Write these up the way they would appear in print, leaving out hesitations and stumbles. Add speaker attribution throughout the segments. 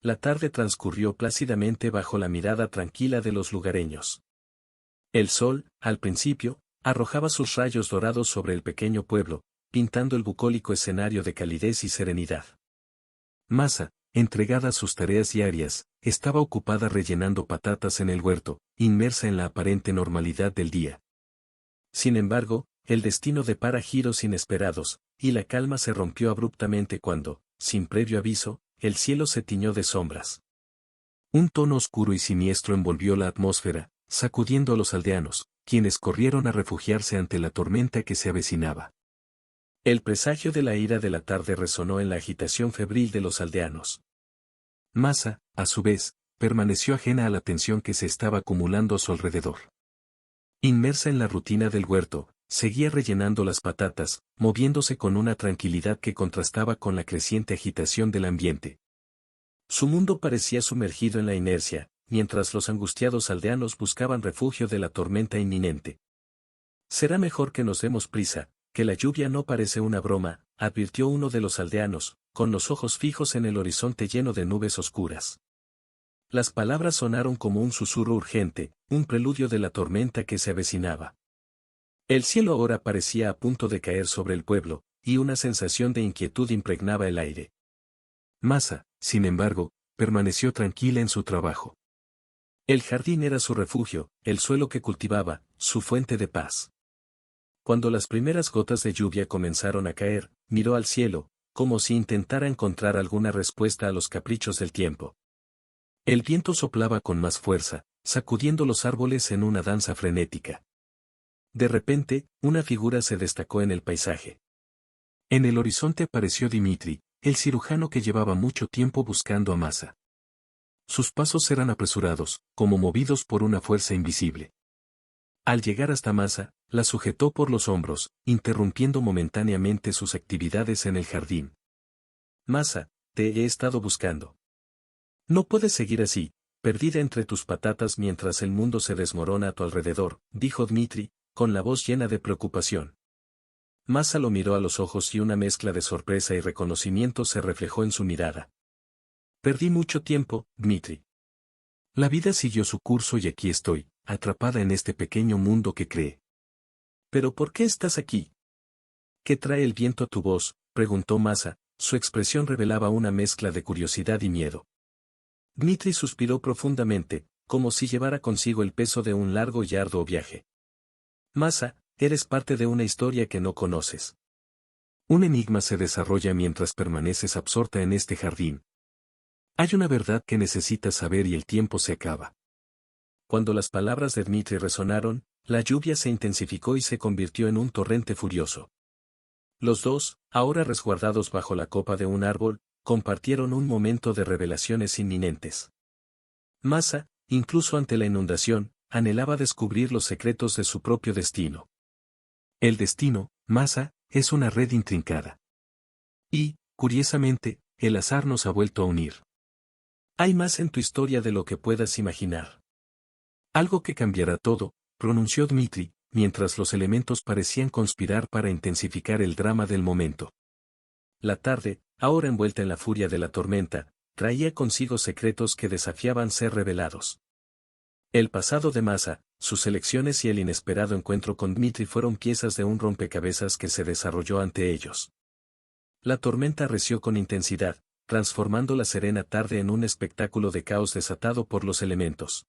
Speaker 1: La tarde transcurrió plácidamente bajo la mirada tranquila de los lugareños. El sol, al principio, arrojaba sus rayos dorados sobre el pequeño pueblo, pintando el bucólico escenario de calidez y serenidad. Masa, entregada a sus tareas diarias, estaba ocupada rellenando patatas en el huerto, inmersa en la aparente normalidad del día. Sin embargo, el destino depara giros inesperados, y la calma se rompió abruptamente cuando, sin previo aviso, el cielo se tiñó de sombras. Un tono oscuro y siniestro envolvió la atmósfera, sacudiendo a los aldeanos, quienes corrieron a refugiarse ante la tormenta que se avecinaba. El presagio de la ira de la tarde resonó en la agitación febril de los aldeanos. Masa, a su vez, permaneció ajena a la tensión que se estaba acumulando a su alrededor. Inmersa en la rutina del huerto, seguía rellenando las patatas, moviéndose con una tranquilidad que contrastaba con la creciente agitación del ambiente. Su mundo parecía sumergido en la inercia, mientras los angustiados aldeanos buscaban refugio de la tormenta inminente. «Será mejor que nos demos prisa, que la lluvia no parece una broma», advirtió uno de los aldeanos, con los ojos fijos en el horizonte lleno de nubes oscuras. Las palabras sonaron como un susurro urgente, un preludio de la tormenta que se avecinaba. El cielo ahora parecía a punto de caer sobre el pueblo, y una sensación de inquietud impregnaba el aire. Masa, sin embargo, permaneció tranquila en su trabajo. El jardín era su refugio, el suelo que cultivaba, su fuente de paz. Cuando las primeras gotas de lluvia comenzaron a caer, miró al cielo, como si intentara encontrar alguna respuesta a los caprichos del tiempo. El viento soplaba con más fuerza, sacudiendo los árboles en una danza frenética. De repente, una figura se destacó en el paisaje. En el horizonte apareció Dimitri, el cirujano que llevaba mucho tiempo buscando a Masa. Sus pasos eran apresurados, como movidos por una fuerza invisible. Al llegar hasta Masa, la sujetó por los hombros, interrumpiendo momentáneamente sus actividades en el jardín. «Masa, te he estado buscando. No puedes seguir así, perdida entre tus patatas mientras el mundo se desmorona a tu alrededor», dijo Dmitri, con la voz llena de preocupación. Masa lo miró a los ojos y una mezcla de sorpresa y reconocimiento se reflejó en su mirada. «Perdí mucho tiempo, Dmitri. La vida siguió su curso y aquí estoy, atrapada en este pequeño mundo que cree». «¿Pero por qué estás aquí? ¿Qué trae el viento a tu voz?», preguntó Masa, su expresión revelaba una mezcla de curiosidad y miedo. Dmitri suspiró profundamente, como si llevara consigo el peso de un largo y arduo viaje. «Masa, eres parte de una historia que no conoces. Un enigma se desarrolla mientras permaneces absorta en este jardín. Hay una verdad que necesitas saber y el tiempo se acaba». Cuando las palabras de Dmitri resonaron, la lluvia se intensificó y se convirtió en un torrente furioso. Los dos, ahora resguardados bajo la copa de un árbol, compartieron un momento de revelaciones inminentes. Masa, incluso ante la inundación, anhelaba descubrir los secretos de su propio destino. El destino, Masa, es una red intrincada. Y, curiosamente, el azar nos ha vuelto a unir. Hay más en tu historia de lo que puedas imaginar. Algo que cambiará todo, pronunció Dmitri, mientras los elementos parecían conspirar para intensificar el drama del momento. La tarde, ahora envuelta en la furia de la tormenta, traía consigo secretos que desafiaban ser revelados. El pasado de Masa, sus elecciones y el inesperado encuentro con Dmitri fueron piezas de un rompecabezas que se desarrolló ante ellos. La tormenta arreció con intensidad, transformando la serena tarde en un espectáculo de caos desatado por los elementos.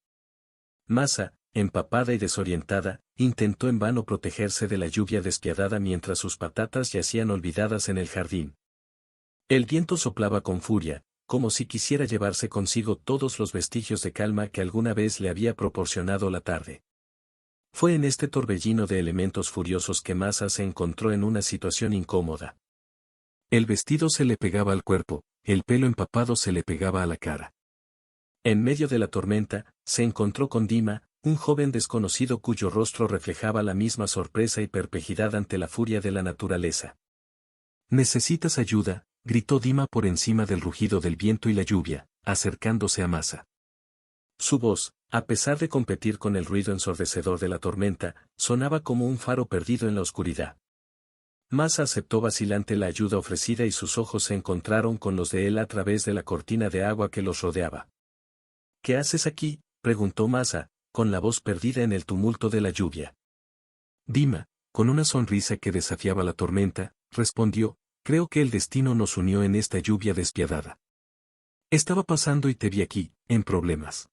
Speaker 1: Masa, empapada y desorientada, intentó en vano protegerse de la lluvia despiadada mientras sus patatas yacían olvidadas en el jardín. El viento soplaba con furia, como si quisiera llevarse consigo todos los vestigios de calma que alguna vez le había proporcionado la tarde. Fue en este torbellino de elementos furiosos que Masa se encontró en una situación incómoda. El vestido se le pegaba al cuerpo, el pelo empapado se le pegaba a la cara. En medio de la tormenta, se encontró con Dima, un joven desconocido cuyo rostro reflejaba la misma sorpresa y perplejidad ante la furia de la naturaleza. «¿Necesitas ayuda?», gritó Dima por encima del rugido del viento y la lluvia, acercándose a Masa. Su voz, a pesar de competir con el ruido ensordecedor de la tormenta, sonaba como un faro perdido en la oscuridad. Masa aceptó vacilante la ayuda ofrecida y sus ojos se encontraron con los de él a través de la cortina de agua que los rodeaba. ¿Qué haces aquí?, preguntó Masa, con la voz perdida en el tumulto de la lluvia. Dima, con una sonrisa que desafiaba la tormenta, respondió, creo que el destino nos unió en esta lluvia despiadada. Estaba pasando y te vi aquí, en problemas.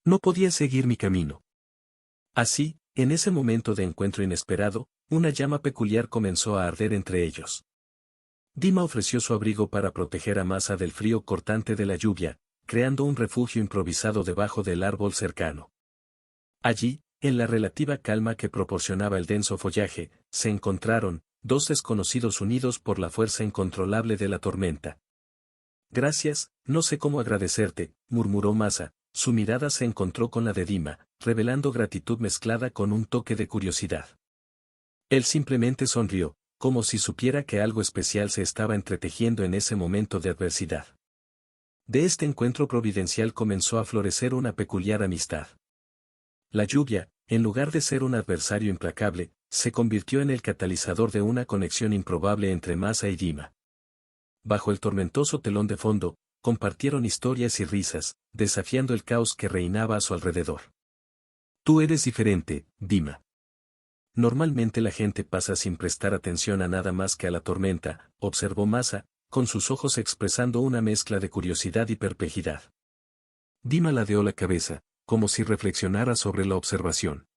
Speaker 1: No podía seguir mi camino. Así, en ese momento de encuentro inesperado, una llama peculiar comenzó a arder entre ellos. Dima ofreció su abrigo para proteger a Masa del frío cortante de la lluvia, creando un refugio improvisado debajo del árbol cercano. Allí, en la relativa calma que proporcionaba el denso follaje, se encontraron, dos desconocidos unidos por la fuerza incontrolable de la tormenta. Gracias, no sé cómo agradecerte, murmuró Masa, su mirada se encontró con la de Dima, revelando gratitud mezclada con un toque de curiosidad. Él simplemente sonrió, como si supiera que algo especial se estaba entretejiendo en ese momento de adversidad. De este encuentro providencial comenzó a florecer una peculiar amistad. La lluvia, en lugar de ser un adversario implacable, se convirtió en el catalizador de una conexión improbable entre Masa y Dima. Bajo el tormentoso telón de fondo, compartieron historias y risas, desafiando el caos que reinaba a su alrededor. Tú eres diferente, Dima. Normalmente la gente pasa sin prestar atención a nada más que a la tormenta, observó Masa, con sus ojos expresando una mezcla de curiosidad y perplejidad. Dima ladeó la cabeza, como si reflexionara sobre la observación.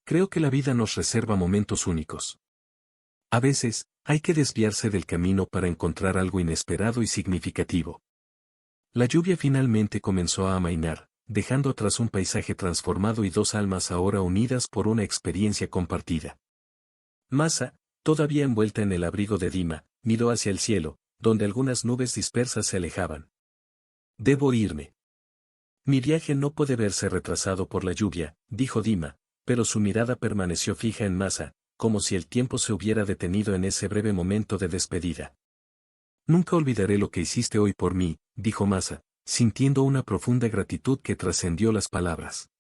Speaker 1: Creo que la vida nos reserva momentos únicos. A veces, hay que desviarse del camino para encontrar algo inesperado y significativo. La lluvia finalmente comenzó a amainar, dejando atrás un paisaje transformado y dos almas ahora unidas por una experiencia compartida. Masa, todavía envuelta en el abrigo de Dima, miró hacia el cielo, donde algunas nubes dispersas se alejaban. Debo irme. Mi viaje no puede verse retrasado por la lluvia, dijo Dima, pero su mirada permaneció fija en Masa, como si el tiempo se hubiera detenido en ese breve momento de despedida. Nunca olvidaré lo que hiciste hoy por mí, dijo Masa, sintiendo una profunda gratitud que trascendió las palabras.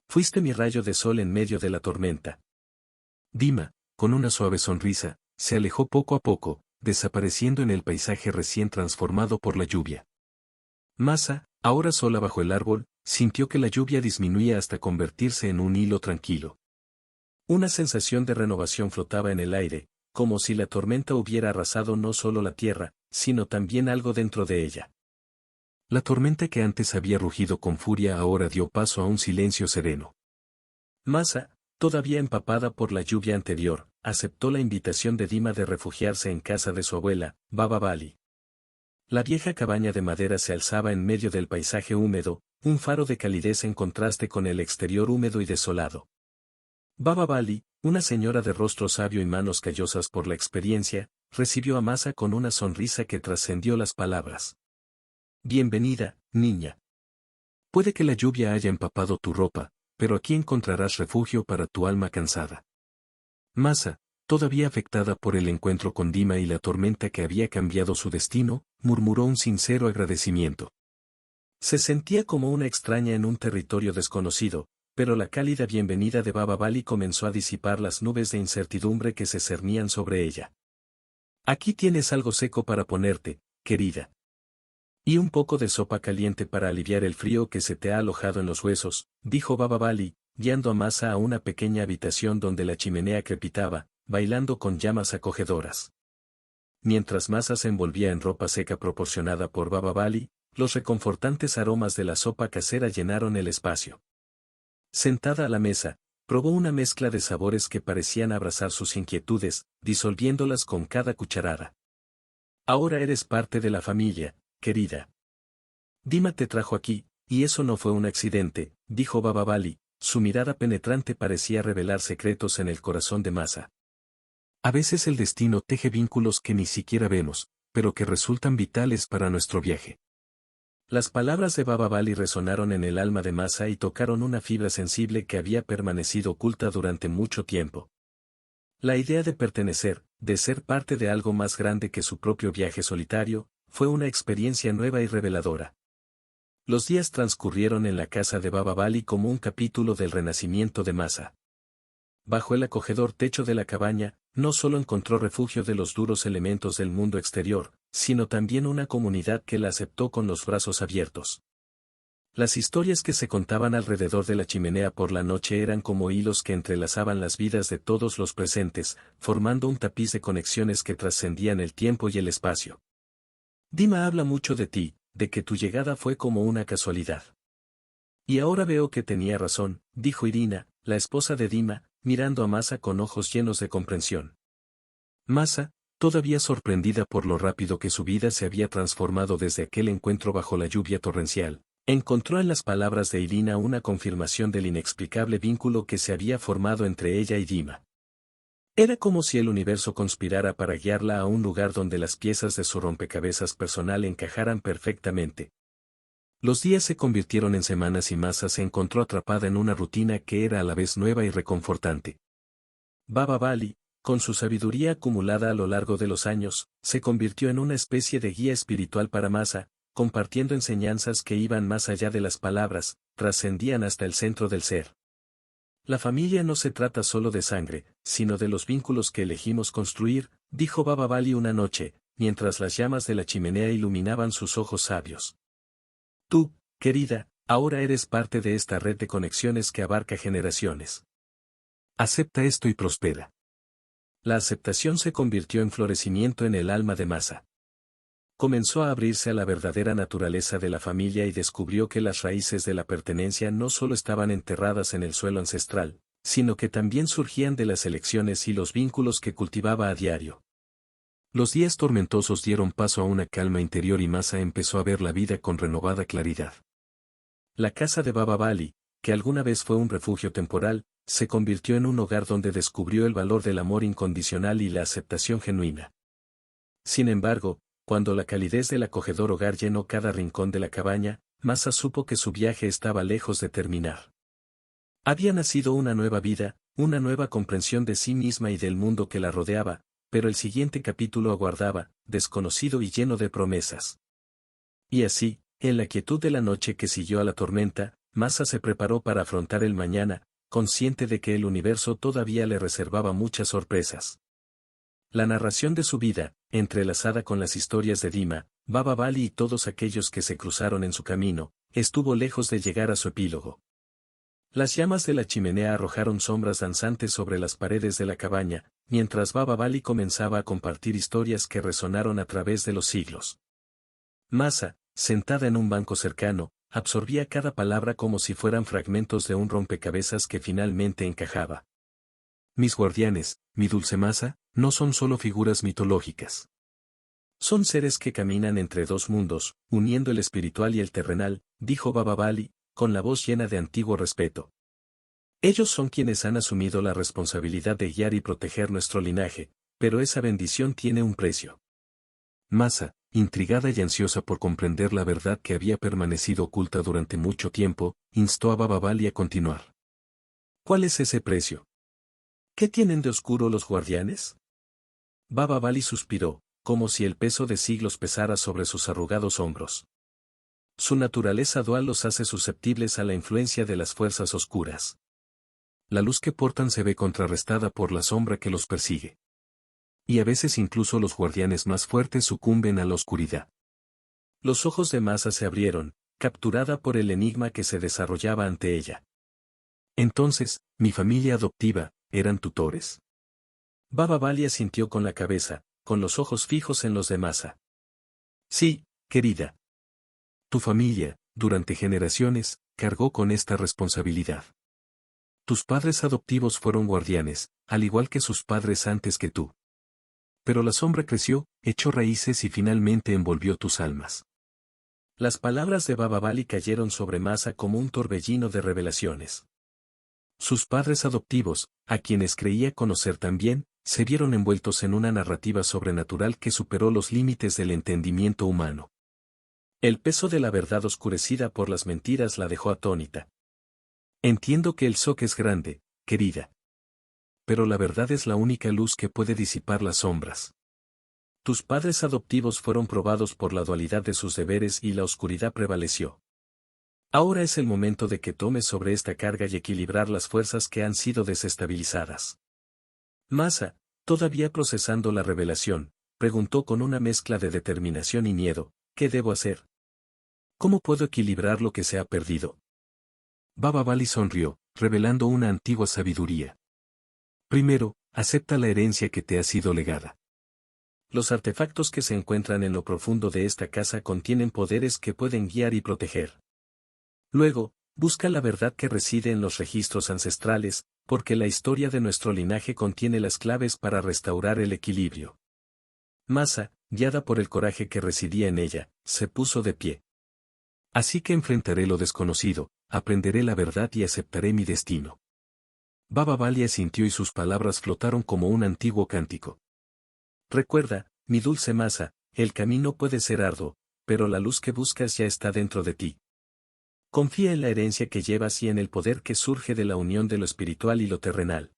Speaker 1: Fuiste mi rayo de sol en medio de la tormenta. Dima, con una suave sonrisa, se alejó poco a poco, desapareciendo en el paisaje recién transformado por la lluvia. Masa, ahora sola bajo el árbol, sintió que la lluvia disminuía hasta convertirse en un hilo tranquilo. Una sensación de renovación flotaba en el aire, como si la tormenta hubiera arrasado no solo la tierra, sino también algo dentro de ella. La tormenta que antes había rugido con furia ahora dio paso a un silencio sereno. Masa, todavía empapada por la lluvia anterior, aceptó la invitación de Dima de refugiarse en casa de su abuela, Baba Bali. La vieja cabaña de madera se alzaba en medio del paisaje húmedo, un faro de calidez en contraste con el exterior húmedo y desolado. Baba Bali, una señora de rostro sabio y manos callosas por la experiencia, recibió a Masa con una sonrisa que trascendió las palabras. Bienvenida, niña. Puede que la lluvia haya empapado tu ropa, pero aquí encontrarás refugio para tu alma cansada. Masa, todavía afectada por el encuentro con Dima y la tormenta que había cambiado su destino, murmuró un sincero agradecimiento. Se sentía como una extraña en un territorio desconocido, pero la cálida bienvenida de Baba Bali comenzó a disipar las nubes de incertidumbre que se cernían sobre ella. Aquí tienes algo seco para ponerte, querida. Y un poco de sopa caliente para aliviar el frío que se te ha alojado en los huesos, dijo Baba Bali, guiando a Masa a una pequeña habitación donde la chimenea crepitaba, bailando con llamas acogedoras. Mientras Masa se envolvía en ropa seca proporcionada por Baba Bali, los reconfortantes aromas de la sopa casera llenaron el espacio. Sentada a la mesa, probó una mezcla de sabores que parecían abrazar sus inquietudes, disolviéndolas con cada cucharada. Ahora eres parte de la familia, querida. Dima te trajo aquí, y eso no fue un accidente, dijo Baba Bali, su mirada penetrante parecía revelar secretos en el corazón de Masa. A veces el destino teje vínculos que ni siquiera vemos, pero que resultan vitales para nuestro viaje. Las palabras de Baba Bali resonaron en el alma de Masa y tocaron una fibra sensible que había permanecido oculta durante mucho tiempo. La idea de pertenecer, de ser parte de algo más grande que su propio viaje solitario, fue una experiencia nueva y reveladora. Los días transcurrieron en la casa de Baba Bali como un capítulo del renacimiento de Masa. Bajo el acogedor techo de la cabaña, no solo encontró refugio de los duros elementos del mundo exterior, sino también una comunidad que la aceptó con los brazos abiertos. Las historias que se contaban alrededor de la chimenea por la noche eran como hilos que entrelazaban las vidas de todos los presentes, formando un tapiz de conexiones que trascendían el tiempo y el espacio. Dima habla mucho de ti, de que tu llegada fue como una casualidad. Y ahora veo que tenía razón, dijo Irina, la esposa de Dima, mirando a Masa con ojos llenos de comprensión. Masa, todavía sorprendida por lo rápido que su vida se había transformado desde aquel encuentro bajo la lluvia torrencial, encontró en las palabras de Irina una confirmación del inexplicable vínculo que se había formado entre ella y Dima. Era como si el universo conspirara para guiarla a un lugar donde las piezas de su rompecabezas personal encajaran perfectamente. Los días se convirtieron en semanas y Masa se encontró atrapada en una rutina que era a la vez nueva y reconfortante. Baba Bali, con su sabiduría acumulada a lo largo de los años, se convirtió en una especie de guía espiritual para Masa, compartiendo enseñanzas que iban más allá de las palabras, trascendían hasta el centro del ser. La familia no se trata solo de sangre, sino de los vínculos que elegimos construir, dijo Baba Bali una noche, mientras las llamas de la chimenea iluminaban sus ojos sabios. Tú, querida, ahora eres parte de esta red de conexiones que abarca generaciones. Acepta esto y prospera. La aceptación se convirtió en florecimiento en el alma de Masa. Comenzó a abrirse a la verdadera naturaleza de la familia y descubrió que las raíces de la pertenencia no solo estaban enterradas en el suelo ancestral, sino que también surgían de las elecciones y los vínculos que cultivaba a diario. Los días tormentosos dieron paso a una calma interior y Masa empezó a ver la vida con renovada claridad. La casa de Baba Bali, que alguna vez fue un refugio temporal, se convirtió en un hogar donde descubrió el valor del amor incondicional y la aceptación genuina. Sin embargo, cuando la calidez del acogedor hogar llenó cada rincón de la cabaña, Masa supo que su viaje estaba lejos de terminar. Había nacido una nueva vida, una nueva comprensión de sí misma y del mundo que la rodeaba, pero el siguiente capítulo aguardaba, desconocido y lleno de promesas. Y así, en la quietud de la noche que siguió a la tormenta, Masa se preparó para afrontar el mañana, consciente de que el universo todavía le reservaba muchas sorpresas. La narración de su vida, entrelazada con las historias de Dima, Baba Bali y todos aquellos que se cruzaron en su camino, estuvo lejos de llegar a su epílogo. Las llamas de la chimenea arrojaron sombras danzantes sobre las paredes de la cabaña, mientras Baba Bali comenzaba a compartir historias que resonaron a través de los siglos. Masa, sentada en un banco cercano, absorbía cada palabra como si fueran fragmentos de un rompecabezas que finalmente encajaba. Mis guardianes, mi dulce Masa, no son solo figuras mitológicas. Son seres que caminan entre dos mundos, uniendo el espiritual y el terrenal, dijo Baba Bali, con la voz llena de antiguo respeto. Ellos son quienes han asumido la responsabilidad de guiar y proteger nuestro linaje, pero esa bendición tiene un precio. Masa, intrigada y ansiosa por comprender la verdad que había permanecido oculta durante mucho tiempo, instó a Baba Bali a continuar. ¿Cuál es ese precio? ¿Qué tienen de oscuro los guardianes? Baba Bali suspiró, como si el peso de siglos pesara sobre sus arrugados hombros. Su naturaleza dual los hace susceptibles a la influencia de las fuerzas oscuras. La luz que portan se ve contrarrestada por la sombra que los persigue. Y a veces incluso los guardianes más fuertes sucumben a la oscuridad. Los ojos de Masa se abrieron, capturada por el enigma que se desarrollaba ante ella. Entonces, mi familia adoptiva, ¿eran tutores? Baba Bali asintió con la cabeza, con los ojos fijos en los de Masa. Sí, querida. Tu familia, durante generaciones, cargó con esta responsabilidad. Tus padres adoptivos fueron guardianes, al igual que sus padres antes que tú. Pero la sombra creció, echó raíces y finalmente envolvió tus almas. Las palabras de Baba Bali cayeron sobre Masa como un torbellino de revelaciones. Sus padres adoptivos, a quienes creía conocer también, se vieron envueltos en una narrativa sobrenatural que superó los límites del entendimiento humano. El peso de la verdad oscurecida por las mentiras la dejó atónita. Entiendo que el shock es grande, querida. Pero la verdad es la única luz que puede disipar las sombras. Tus padres adoptivos fueron probados por la dualidad de sus deberes y la oscuridad prevaleció. Ahora es el momento de que tomes sobre esta carga y equilibrar las fuerzas que han sido desestabilizadas. Masa, Todavía procesando la revelación, preguntó con una mezcla de determinación y miedo, ¿qué debo hacer? ¿Cómo puedo equilibrar lo que se ha perdido? Baba Vali sonrió, revelando una antigua sabiduría. Primero, acepta la herencia que te ha sido legada. Los artefactos que se encuentran en lo profundo de esta casa contienen poderes que pueden guiar y proteger. Luego, busca la verdad que reside en los registros ancestrales, porque la historia de nuestro linaje contiene las claves para restaurar el equilibrio. Masa, guiada por el coraje que residía en ella, se puso de pie. Así que enfrentaré lo desconocido, aprenderé la verdad y aceptaré mi destino. Baba Vali asintió y sus palabras flotaron como un antiguo cántico. Recuerda, mi dulce Masa, el camino puede ser arduo, pero la luz que buscas ya está dentro de ti. Confía en la herencia que llevas y en el poder que surge de la unión de lo espiritual y lo terrenal.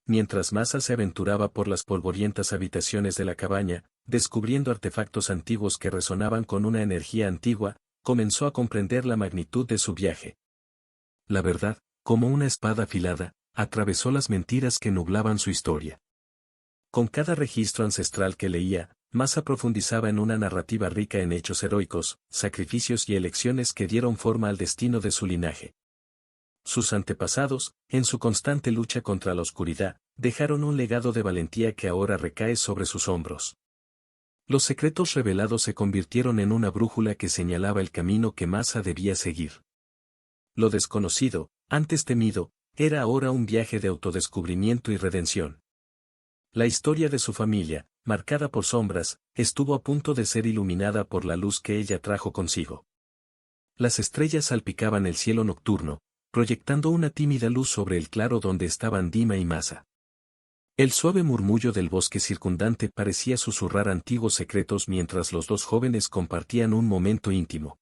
Speaker 1: Mientras Masa se aventuraba por las polvorientas habitaciones de la cabaña, descubriendo artefactos antiguos que resonaban con una energía antigua, comenzó a comprender la magnitud de su viaje. La verdad, como una espada afilada, atravesó las mentiras que nublaban su historia. Con cada registro ancestral que leía, Masa profundizaba en una narrativa rica en hechos heroicos, sacrificios y elecciones que dieron forma al destino de su linaje. Sus antepasados, en su constante lucha contra la oscuridad, dejaron un legado de valentía que ahora recae sobre sus hombros. Los secretos revelados se convirtieron en una brújula que señalaba el camino que Masa debía seguir. Lo desconocido, antes temido, era ahora un viaje de autodescubrimiento y redención. La historia de su familia, marcada por sombras, estuvo a punto de ser iluminada por la luz que ella trajo consigo. Las estrellas salpicaban el cielo nocturno, proyectando una tímida luz sobre el claro donde estaban Dima y Masa. El suave murmullo del bosque circundante parecía susurrar antiguos secretos mientras los dos jóvenes compartían un momento íntimo.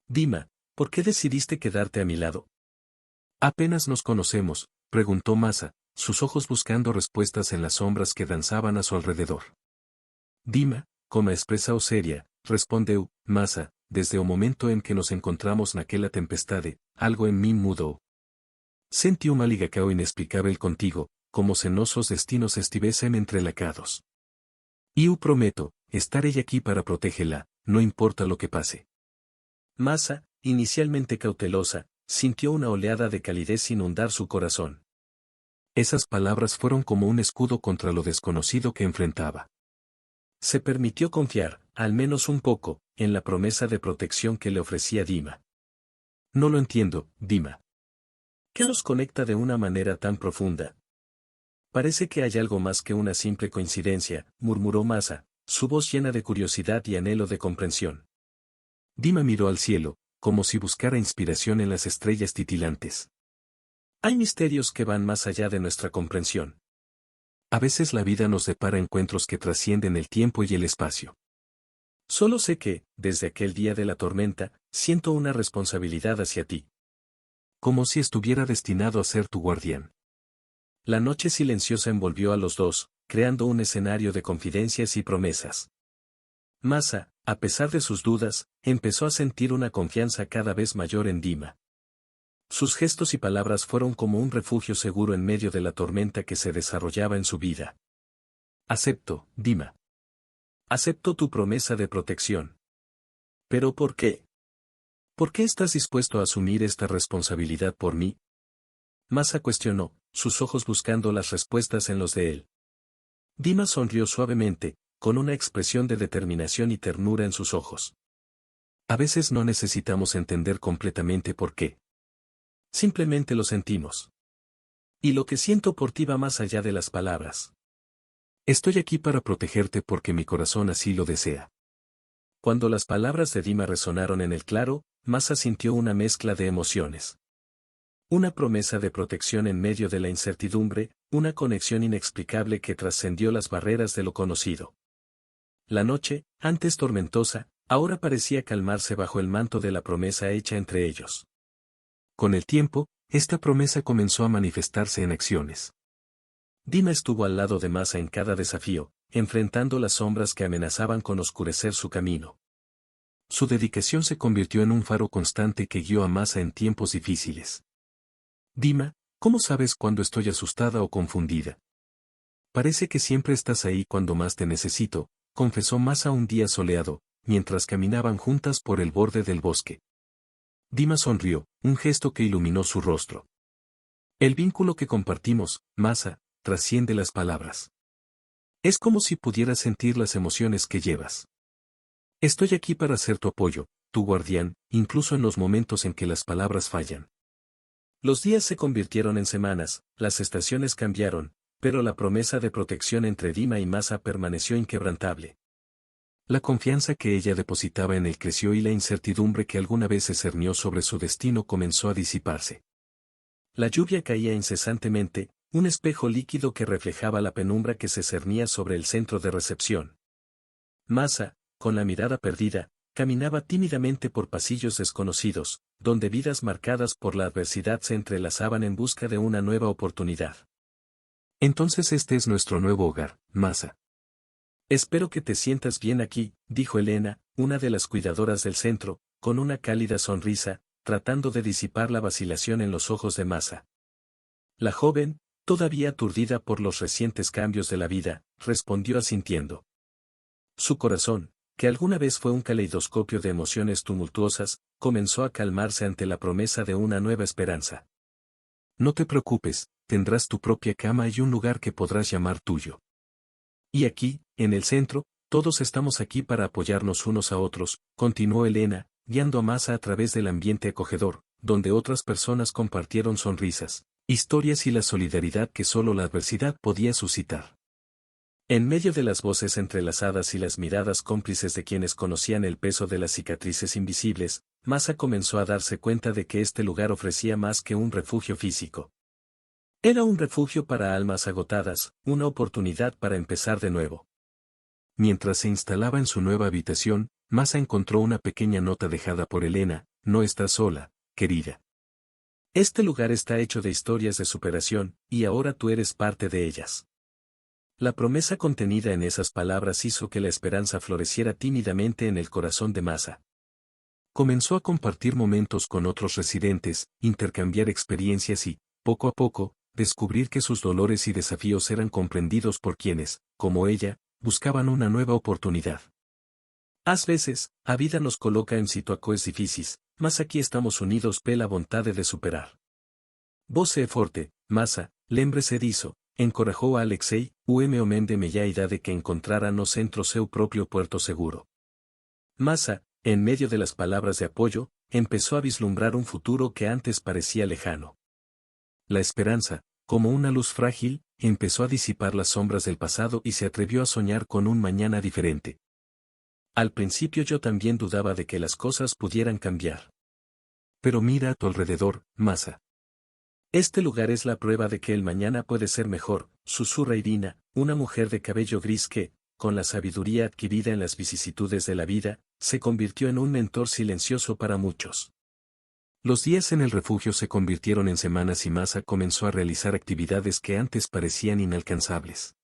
Speaker 1: Dima, ¿por qué decidiste quedarte a mi lado? Apenas nos conocemos, preguntó Masa, sus ojos buscando respuestas en las sombras que danzaban a su alrededor. Dima, como expresa o seria, respondeu, Masa, desde o momento en que nos encontramos naquela tempestade, algo en mí mudou. Sentí uma ligacao inexplicável contigo, como cenosos destinos estivesen entrelacados. Eu prometo, estaré aquí para protegerla, no importa lo que pase. Masa, inicialmente cautelosa, sintió una oleada de calidez inundar su corazón. Esas palabras fueron como un escudo contra lo desconocido que enfrentaba. Se permitió confiar, al menos un poco, en la promesa de protección que le ofrecía Dima. No lo entiendo, Dima. ¿Qué los conecta de una manera tan profunda? Parece que hay algo más que una simple coincidencia, murmuró Masa, su voz llena de curiosidad y anhelo de comprensión. Dima miró al cielo, como si buscara inspiración en las estrellas titilantes. Hay misterios que van más allá de nuestra comprensión. A veces la vida nos depara encuentros que trascienden el tiempo y el espacio. Solo sé que, desde aquel día de la tormenta, siento una responsabilidad hacia ti. Como si estuviera destinado a ser tu guardián. La noche silenciosa envolvió a los dos, creando un escenario de confidencias y promesas. Masa, a pesar de sus dudas, empezó a sentir una confianza cada vez mayor en Dima. Sus gestos y palabras fueron como un refugio seguro en medio de la tormenta que se desarrollaba en su vida. Acepto, Dima. Acepto tu promesa de protección. ¿Pero por qué? ¿Por qué estás dispuesto a asumir esta responsabilidad por mí? Masa cuestionó, sus ojos buscando las respuestas en los de él. Dima sonrió suavemente, con una expresión de determinación y ternura en sus ojos. A veces no necesitamos entender completamente por qué. Simplemente lo sentimos. Y lo que siento por ti va más allá de las palabras. Estoy aquí para protegerte porque mi corazón así lo desea. Cuando las palabras de Dima resonaron en el claro, Masa sintió una mezcla de emociones. Una promesa de protección en medio de la incertidumbre, una conexión inexplicable que trascendió las barreras de lo conocido. La noche, antes tormentosa, ahora parecía calmarse bajo el manto de la promesa hecha entre ellos. Con el tiempo, esta promesa comenzó a manifestarse en acciones. Dima estuvo al lado de Masa en cada desafío, enfrentando las sombras que amenazaban con oscurecer su camino. Su dedicación se convirtió en un faro constante que guió a Masa en tiempos difíciles. Dima, ¿cómo sabes cuando estoy asustada o confundida? Parece que siempre estás ahí cuando más te necesito, confesó Masa un día soleado, mientras caminaban juntas por el borde del bosque. Dima sonrió, un gesto que iluminó su rostro. El vínculo que compartimos, Masa, trasciende las palabras. Es como si pudieras sentir las emociones que llevas. Estoy aquí para ser tu apoyo, tu guardián, incluso en los momentos en que las palabras fallan. Los días se convirtieron en semanas, las estaciones cambiaron, pero la promesa de protección entre Dima y Masa permaneció inquebrantable. La confianza que ella depositaba en él creció y la incertidumbre que alguna vez se cernió sobre su destino comenzó a disiparse. La lluvia caía incesantemente, un espejo líquido que reflejaba la penumbra que se cernía sobre el centro de recepción. Masa, con la mirada perdida, caminaba tímidamente por pasillos desconocidos, donde vidas marcadas por la adversidad se entrelazaban en busca de una nueva oportunidad. Entonces este es nuestro nuevo hogar, Masa. Espero que te sientas bien aquí, dijo Elena, una de las cuidadoras del centro, con una cálida sonrisa, tratando de disipar la vacilación en los ojos de Masa. La joven, todavía aturdida por los recientes cambios de la vida, respondió asintiendo. Su corazón, que alguna vez fue un caleidoscopio de emociones tumultuosas, comenzó a calmarse ante la promesa de una nueva esperanza. No te preocupes, tendrás tu propia cama y un lugar que podrás llamar tuyo. Y aquí, en el centro, todos estamos aquí para apoyarnos unos a otros, continuó Elena, guiando a Masa a través del ambiente acogedor, donde otras personas compartieron sonrisas, historias y la solidaridad que solo la adversidad podía suscitar. En medio de las voces entrelazadas y las miradas cómplices de quienes conocían el peso de las cicatrices invisibles, Masa comenzó a darse cuenta de que este lugar ofrecía más que un refugio físico. Era un refugio para almas agotadas, una oportunidad para empezar de nuevo. Mientras se instalaba en su nueva habitación, Masa encontró una pequeña nota dejada por Elena: no estás sola, querida. Este lugar está hecho de historias de superación, y ahora tú eres parte de ellas. La promesa contenida en esas palabras hizo que la esperanza floreciera tímidamente en el corazón de Masa. Comenzó a compartir momentos con otros residentes, intercambiar experiencias y, poco a poco, descubrir que sus dolores y desafíos eran comprendidos por quienes, como ella, buscaban una nueva oportunidad. Às veces, a vida nos coloca en situações difíceis, mas aquí estamos unidos pela vontade de superar. Você é forte, Masa, lembre-se disso, encorajó a Alexei, o homem de meia idade que encontrara no centro seu propio puerto seguro. Masa, en medio de las palabras de apoyo, empezó a vislumbrar un futuro que antes parecía lejano. La esperanza, como una luz frágil, empezó a disipar las sombras del pasado y se atrevió a soñar con un mañana diferente. Al principio yo también dudaba de que las cosas pudieran cambiar. Pero mira a tu alrededor, Masa. Este lugar es la prueba de que el mañana puede ser mejor, susurra Irina, una mujer de cabello gris que, con la sabiduría adquirida en las vicisitudes de la vida, se convirtió en un mentor silencioso para muchos. Los días en el refugio se convirtieron en semanas y Masa comenzó a realizar actividades que antes parecían inalcanzables.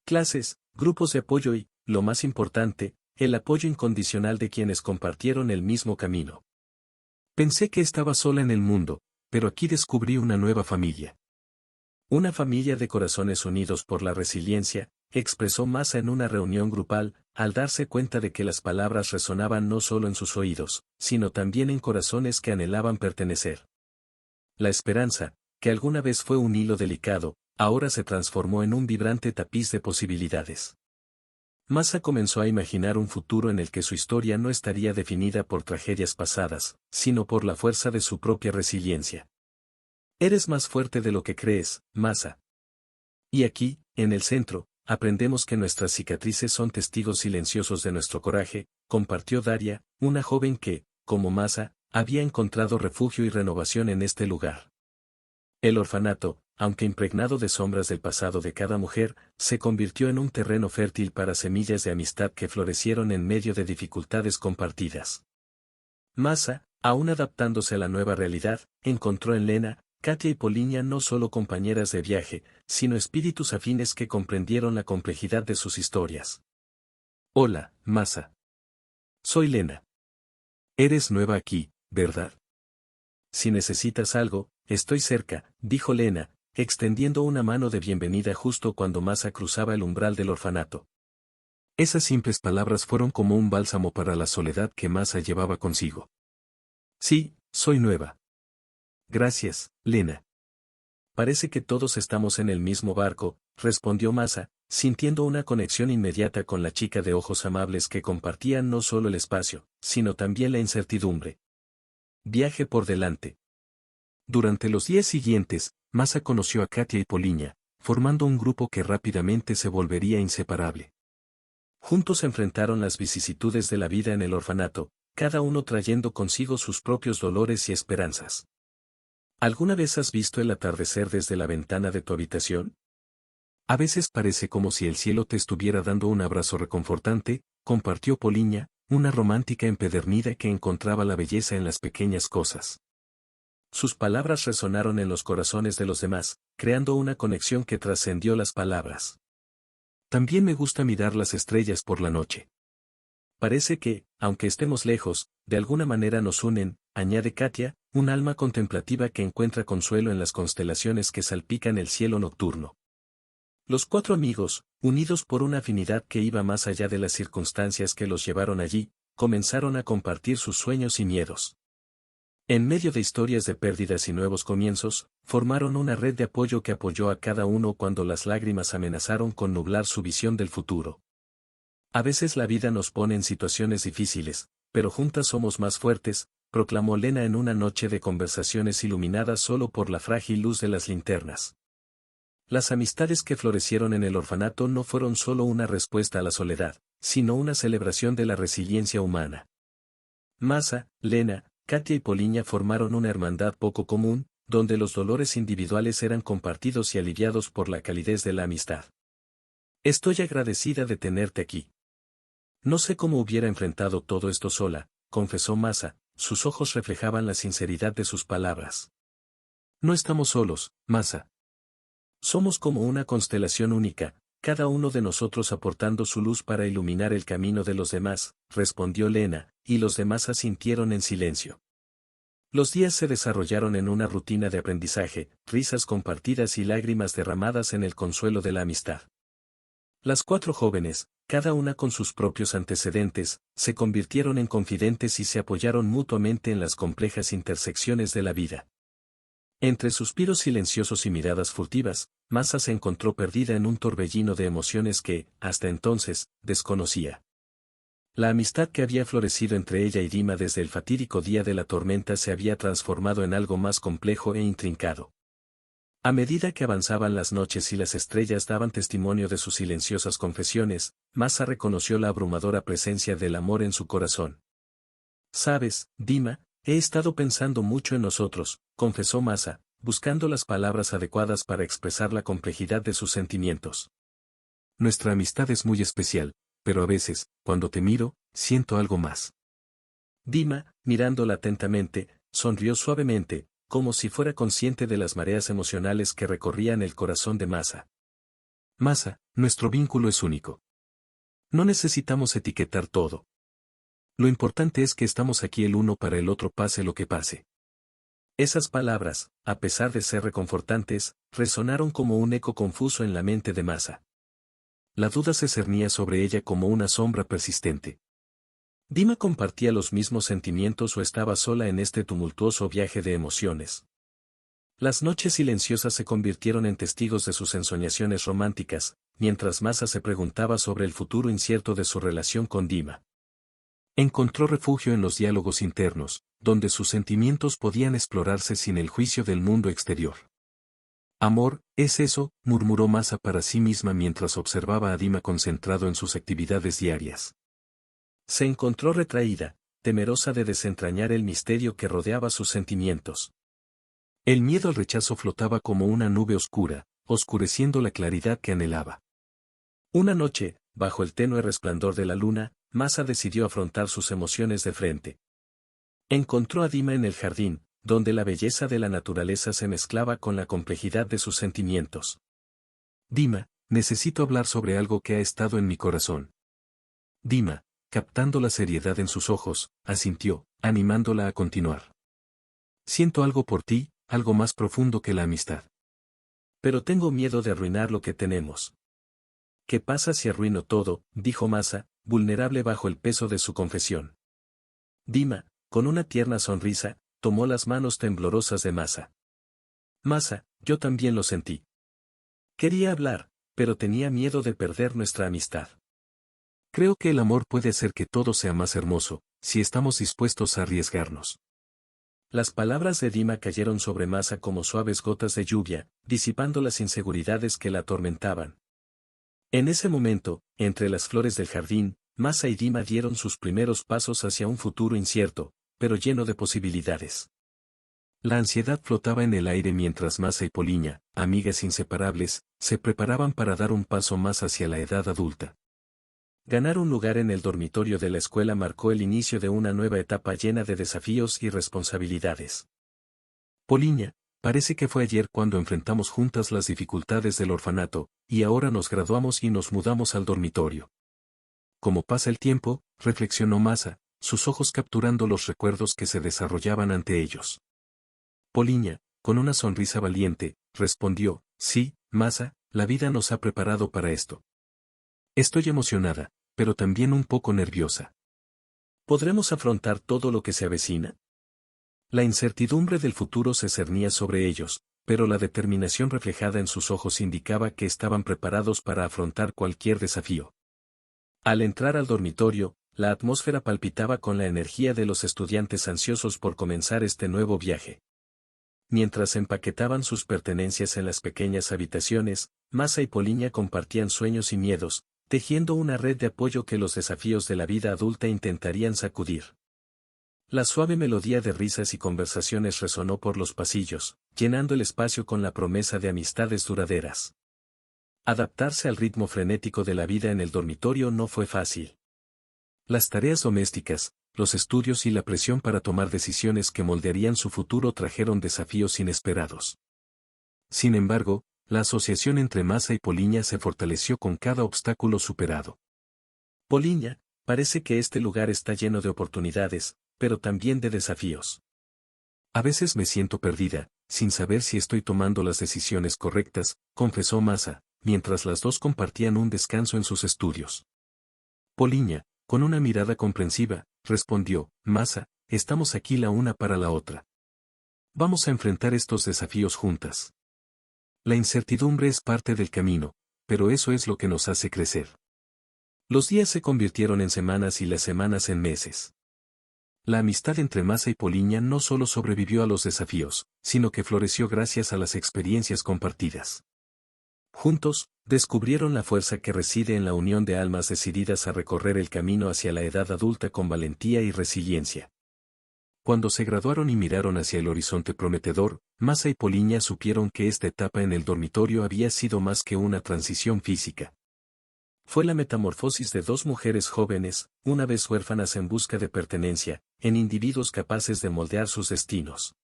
Speaker 1: Clases, grupos de apoyo y, lo más importante, el apoyo incondicional de quienes compartieron el mismo camino. Pensé que estaba sola en el mundo, pero aquí descubrí una nueva familia. Una familia de corazones unidos por la resiliencia, expresó Masa en una reunión grupal, al darse cuenta de que las palabras resonaban no solo en sus oídos, sino también en corazones que anhelaban pertenecer. La esperanza, que alguna vez fue un hilo delicado, ahora se transformó en un vibrante tapiz de posibilidades. Masa comenzó a imaginar un futuro en el que su historia no estaría definida por tragedias pasadas, sino por la fuerza de su propia resiliencia. Eres más fuerte de lo que crees, Masa. Y aquí, en el centro, aprendemos que nuestras cicatrices son testigos silenciosos de nuestro coraje, compartió Daria, una joven que, como Masa, había encontrado refugio y renovación en este lugar. El orfanato, aunque impregnado de sombras del pasado de cada mujer, se convirtió en un terreno fértil para semillas de amistad que florecieron en medio de dificultades compartidas. Masa, aún adaptándose a la nueva realidad, encontró en Lena, Katia y Polinia no solo compañeras de viaje, sino espíritus afines que comprendieron la complejidad de sus historias. Hola, Masa. Soy Lena. Eres nueva aquí, ¿verdad? Si necesitas algo, estoy cerca, dijo Lena, extendiendo una mano de bienvenida justo cuando Masa cruzaba el umbral del orfanato. Esas simples palabras fueron como un bálsamo para la soledad que Masa llevaba consigo. Sí, soy nueva. Gracias, Lena. Parece que todos estamos en el mismo barco, respondió Masa, sintiendo una conexión inmediata con la chica de ojos amables que compartían no solo el espacio, sino también la incertidumbre. Viaje por delante. Durante los días siguientes, Masa conoció a Katia y Poliña, formando un grupo que rápidamente se volvería inseparable. Juntos enfrentaron las vicisitudes de la vida en el orfanato, cada uno trayendo consigo sus propios dolores y esperanzas. ¿Alguna vez has visto el atardecer desde la ventana de tu habitación? A veces parece como si el cielo te estuviera dando un abrazo reconfortante, compartió Poliña, una romántica empedernida que encontraba la belleza en las pequeñas cosas. Sus palabras resonaron en los corazones de los demás, creando una conexión que trascendió las palabras. También me gusta mirar las estrellas por la noche. Parece que, aunque estemos lejos, de alguna manera nos unen, añade Katia, un alma contemplativa que encuentra consuelo en las constelaciones que salpican el cielo nocturno. Los cuatro amigos, unidos por una afinidad que iba más allá de las circunstancias que los llevaron allí, comenzaron a compartir sus sueños y miedos. En medio de historias de pérdidas y nuevos comienzos, formaron una red de apoyo que apoyó a cada uno cuando las lágrimas amenazaron con nublar su visión del futuro. A veces la vida nos pone en situaciones difíciles, pero juntas somos más fuertes, proclamó Lena en una noche de conversaciones iluminadas solo por la frágil luz de las linternas. Las amistades que florecieron en el orfanato no fueron solo una respuesta a la soledad, sino una celebración de la resiliencia humana. Masa, Lena, Katia y Poliña formaron una hermandad poco común, donde los dolores individuales eran compartidos y aliviados por la calidez de la amistad. Estoy agradecida de tenerte aquí. No sé cómo hubiera enfrentado todo esto sola, confesó Masa, sus ojos reflejaban la sinceridad de sus palabras. No estamos solos, Masa. Somos como una constelación única, cada uno de nosotros aportando su luz para iluminar el camino de los demás, respondió Lena, y los demás asintieron en silencio. Los días se desarrollaron en una rutina de aprendizaje, risas compartidas y lágrimas derramadas en el consuelo de la amistad. Las cuatro jóvenes, cada una con sus propios antecedentes, se convirtieron en confidentes y se apoyaron mutuamente en las complejas intersecciones de la vida. Entre suspiros silenciosos y miradas furtivas, Masa se encontró perdida en un torbellino de emociones que, hasta entonces, desconocía. La amistad que había florecido entre ella y Dima desde el fatídico día de la tormenta se había transformado en algo más complejo e intrincado. A medida que avanzaban las noches y las estrellas daban testimonio de sus silenciosas confesiones, Masa reconoció la abrumadora presencia del amor en su corazón. «Sabes, Dima, he estado pensando mucho en nosotros», confesó Masa, buscando las palabras adecuadas para expresar la complejidad de sus sentimientos. «Nuestra amistad es muy especial, pero a veces, cuando te miro, siento algo más». Dima, mirándola atentamente, sonrió suavemente, como si fuera consciente de las mareas emocionales que recorrían el corazón de Masa. «Masa, nuestro vínculo es único. No necesitamos etiquetar todo. Lo importante es que estamos aquí el uno para el otro pase lo que pase». Esas palabras, a pesar de ser reconfortantes, resonaron como un eco confuso en la mente de Masa. La duda se cernía sobre ella como una sombra persistente. ¿Dima compartía los mismos sentimientos o estaba sola en este tumultuoso viaje de emociones? Las noches silenciosas se convirtieron en testigos de sus ensoñaciones románticas, mientras Masa se preguntaba sobre el futuro incierto de su relación con Dima. Encontró refugio en los diálogos internos, donde sus sentimientos podían explorarse sin el juicio del mundo exterior. «Amor, es eso», murmuró Masa para sí misma mientras observaba a Dima concentrado en sus actividades diarias. Se encontró retraída, temerosa de desentrañar el misterio que rodeaba sus sentimientos. El miedo al rechazo flotaba como una nube oscura, oscureciendo la claridad que anhelaba. Una noche, bajo el tenue resplandor de la luna, Masa decidió afrontar sus emociones de frente. Encontró a Dima en el jardín, donde la belleza de la naturaleza se mezclaba con la complejidad de sus sentimientos. «Dima, necesito hablar sobre algo que ha estado en mi corazón». Dima, captando la seriedad en sus ojos, asintió, animándola a continuar. «Siento algo por ti, algo más profundo que la amistad». Pero tengo miedo de arruinar lo que tenemos. ¿Qué pasa si arruino todo?, dijo Masa, vulnerable bajo el peso de su confesión. Dima, con una tierna sonrisa, tomó las manos temblorosas de Masa. Masa, yo también lo sentí. Quería hablar, pero tenía miedo de perder nuestra amistad. Creo que el amor puede hacer que todo sea más hermoso, si estamos dispuestos a arriesgarnos. Las palabras de Dima cayeron sobre Masa como suaves gotas de lluvia, disipando las inseguridades que la atormentaban. En ese momento, entre las flores del jardín, Masa y Dima dieron sus primeros pasos hacia un futuro incierto, pero lleno de posibilidades. La ansiedad flotaba en el aire mientras Masa y Poliña, amigas inseparables, se preparaban para dar un paso más hacia la edad adulta. Ganar un lugar en el dormitorio de la escuela marcó el inicio de una nueva etapa llena de desafíos y responsabilidades. Poliña, parece que fue ayer cuando enfrentamos juntas las dificultades del orfanato, y ahora nos graduamos y nos mudamos al dormitorio. Como pasa el tiempo, reflexionó Masa, sus ojos capturando los recuerdos que se desarrollaban ante ellos. Poliña, con una sonrisa valiente, respondió, sí, Masa, la vida nos ha preparado para esto. Estoy emocionada, pero también un poco nerviosa. ¿Podremos afrontar todo lo que se avecina? La incertidumbre del futuro se cernía sobre ellos, pero la determinación reflejada en sus ojos indicaba que estaban preparados para afrontar cualquier desafío. Al entrar al dormitorio, la atmósfera palpitaba con la energía de los estudiantes ansiosos por comenzar este nuevo viaje. Mientras empaquetaban sus pertenencias en las pequeñas habitaciones, Masa y Poliña compartían sueños y miedos, tejiendo una red de apoyo que los desafíos de la vida adulta intentarían sacudir. La suave melodía de risas y conversaciones resonó por los pasillos, llenando el espacio con la promesa de amistades duraderas. Adaptarse al ritmo frenético de la vida en el dormitorio no fue fácil. Las tareas domésticas, los estudios y la presión para tomar decisiones que moldearían su futuro trajeron desafíos inesperados. Sin embargo, la asociación entre Masa y Poliña se fortaleció con cada obstáculo superado. Poliña, parece que este lugar está lleno de oportunidades, pero también de desafíos. A veces me siento perdida, sin saber si estoy tomando las decisiones correctas, confesó Masa, mientras las dos compartían un descanso en sus estudios. Poliña, con una mirada comprensiva, respondió, Masa, estamos aquí la una para la otra. Vamos a enfrentar estos desafíos juntas. La incertidumbre es parte del camino, pero eso es lo que nos hace crecer. Los días se convirtieron en semanas y las semanas en meses. La amistad entre Masa y Poliña no solo sobrevivió a los desafíos, sino que floreció gracias a las experiencias compartidas. Juntos, descubrieron la fuerza que reside en la unión de almas decididas a recorrer el camino hacia la edad adulta con valentía y resiliencia. Cuando se graduaron y miraron hacia el horizonte prometedor, Masa y Poliña supieron que esta etapa en el dormitorio había sido más que una transición física. Fue la metamorfosis de dos mujeres jóvenes, una vez huérfanas en busca de pertenencia, en individuos capaces de moldear sus destinos.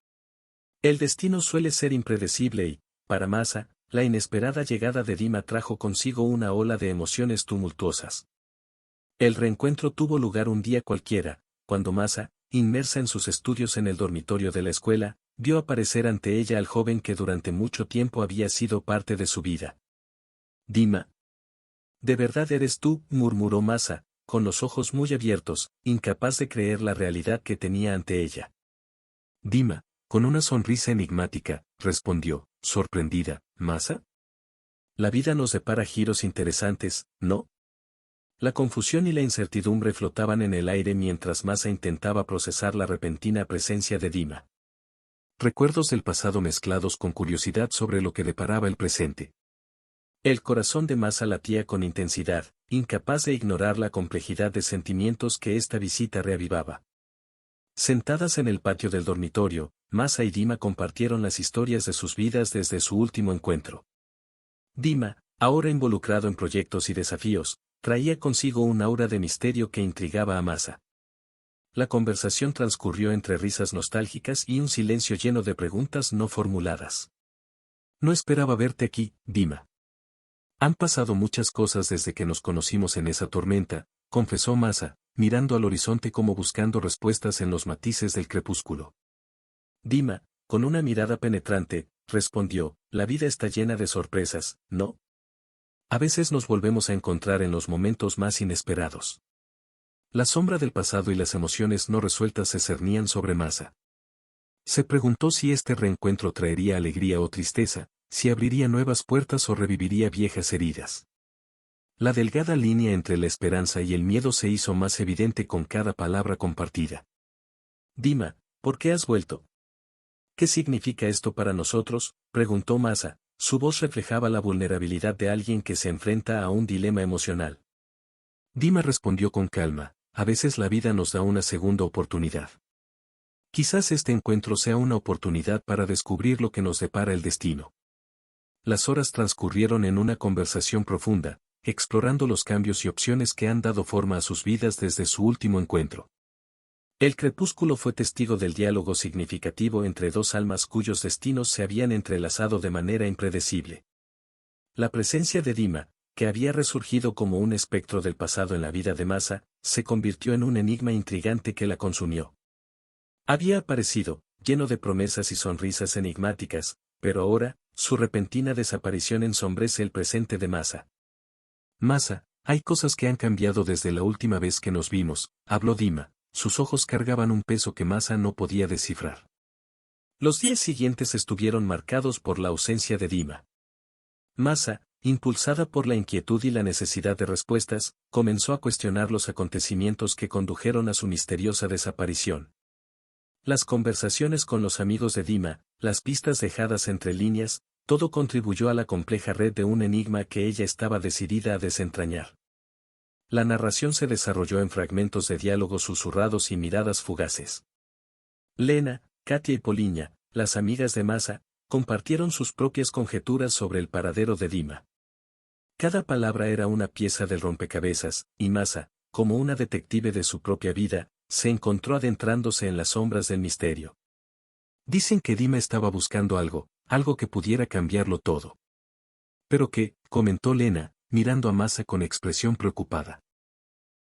Speaker 1: El destino suele ser impredecible y, para Masa, la inesperada llegada de Dima trajo consigo una ola de emociones tumultuosas. El reencuentro tuvo lugar un día cualquiera, cuando Masa, inmersa en sus estudios en el dormitorio de la escuela, vio aparecer ante ella al joven que durante mucho tiempo había sido parte de su vida. Dima. ¿De verdad eres tú?, murmuró Masa, con los ojos muy abiertos, incapaz de creer la realidad que tenía ante ella. Dima, con una sonrisa enigmática, respondió, sorprendida, ¿Masa? La vida nos depara giros interesantes, ¿no? La confusión y la incertidumbre flotaban en el aire mientras Masa intentaba procesar la repentina presencia de Dima. Recuerdos del pasado mezclados con curiosidad sobre lo que deparaba el presente. El corazón de Masa latía con intensidad, incapaz de ignorar la complejidad de sentimientos que esta visita reavivaba. Sentadas en el patio del dormitorio, Masa y Dima compartieron las historias de sus vidas desde su último encuentro. Dima, ahora involucrado en proyectos y desafíos, traía consigo un aura de misterio que intrigaba a Masa. La conversación transcurrió entre risas nostálgicas y un silencio lleno de preguntas no formuladas. No esperaba verte aquí, Dima. Han pasado muchas cosas desde que nos conocimos en esa tormenta, confesó Masa, mirando al horizonte como buscando respuestas en los matices del crepúsculo. Dima, con una mirada penetrante, respondió, la vida está llena de sorpresas, ¿no? A veces nos volvemos a encontrar en los momentos más inesperados. La sombra del pasado y las emociones no resueltas se cernían sobre Masa. Se preguntó si este reencuentro traería alegría o tristeza, si abriría nuevas puertas o reviviría viejas heridas. La delgada línea entre la esperanza y el miedo se hizo más evidente con cada palabra compartida. Dima, ¿por qué has vuelto? ¿Qué significa esto para nosotros?, preguntó Masa. Su voz reflejaba la vulnerabilidad de alguien que se enfrenta a un dilema emocional. Dima respondió con calma, a veces la vida nos da una segunda oportunidad. Quizás este encuentro sea una oportunidad para descubrir lo que nos depara el destino. Las horas transcurrieron en una conversación profunda, explorando los cambios y opciones que han dado forma a sus vidas desde su último encuentro. El crepúsculo fue testigo del diálogo significativo entre dos almas cuyos destinos se habían entrelazado de manera impredecible. La presencia de Dima, que había resurgido como un espectro del pasado en la vida de Masa, se convirtió en un enigma intrigante que la consumió. Había aparecido, lleno de promesas y sonrisas enigmáticas, pero ahora, su repentina desaparición ensombrece el presente de Masa. Masa, hay cosas que han cambiado desde la última vez que nos vimos, habló Dima. Sus ojos cargaban un peso que Masa no podía descifrar. Los días siguientes estuvieron marcados por la ausencia de Dima. Masa, impulsada por la inquietud y la necesidad de respuestas, comenzó a cuestionar los acontecimientos que condujeron a su misteriosa desaparición. Las conversaciones con los amigos de Dima, las pistas dejadas entre líneas, todo contribuyó a la compleja red de un enigma que ella estaba decidida a desentrañar. La narración se desarrolló en fragmentos de diálogos susurrados y miradas fugaces. Lena, Katia y Poliña, las amigas de Masa, compartieron sus propias conjeturas sobre el paradero de Dima. Cada palabra era una pieza del rompecabezas, y Masa, como una detective de su propia vida, se encontró adentrándose en las sombras del misterio. Dicen que Dima estaba buscando algo que pudiera cambiarlo todo. ¿Pero qué?, comentó Lena, mirando a Masa con expresión preocupada.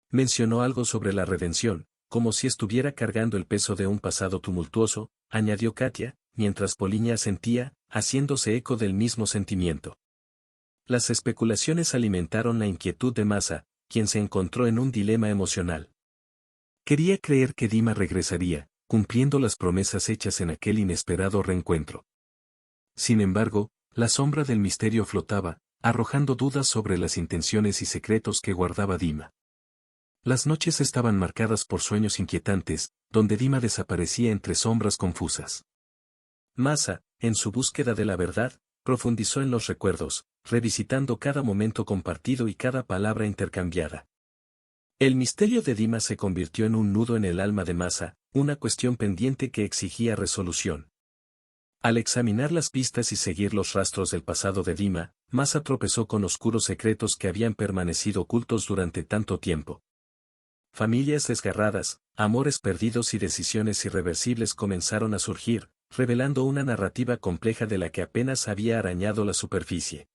Speaker 1: Mencionó algo sobre la redención, como si estuviera cargando el peso de un pasado tumultuoso, añadió Katia, mientras Poliña asentía, haciéndose eco del mismo sentimiento. Las especulaciones alimentaron la inquietud de Masa, quien se encontró en un dilema emocional. Quería creer que Dima regresaría, cumpliendo las promesas hechas en aquel inesperado reencuentro. Sin embargo, la sombra del misterio flotaba, arrojando dudas sobre las intenciones y secretos que guardaba Dima. Las noches estaban marcadas por sueños inquietantes, donde Dima desaparecía entre sombras confusas. Masa, en su búsqueda de la verdad, profundizó en los recuerdos, revisitando cada momento compartido y cada palabra intercambiada. El misterio de Dima se convirtió en un nudo en el alma de Masa, una cuestión pendiente que exigía resolución. Al examinar las pistas y seguir los rastros del pasado de Dima, Masa tropezó con oscuros secretos que habían permanecido ocultos durante tanto tiempo. Familias desgarradas, amores perdidos y decisiones irreversibles comenzaron a surgir, revelando una narrativa compleja de la que apenas había arañado la superficie.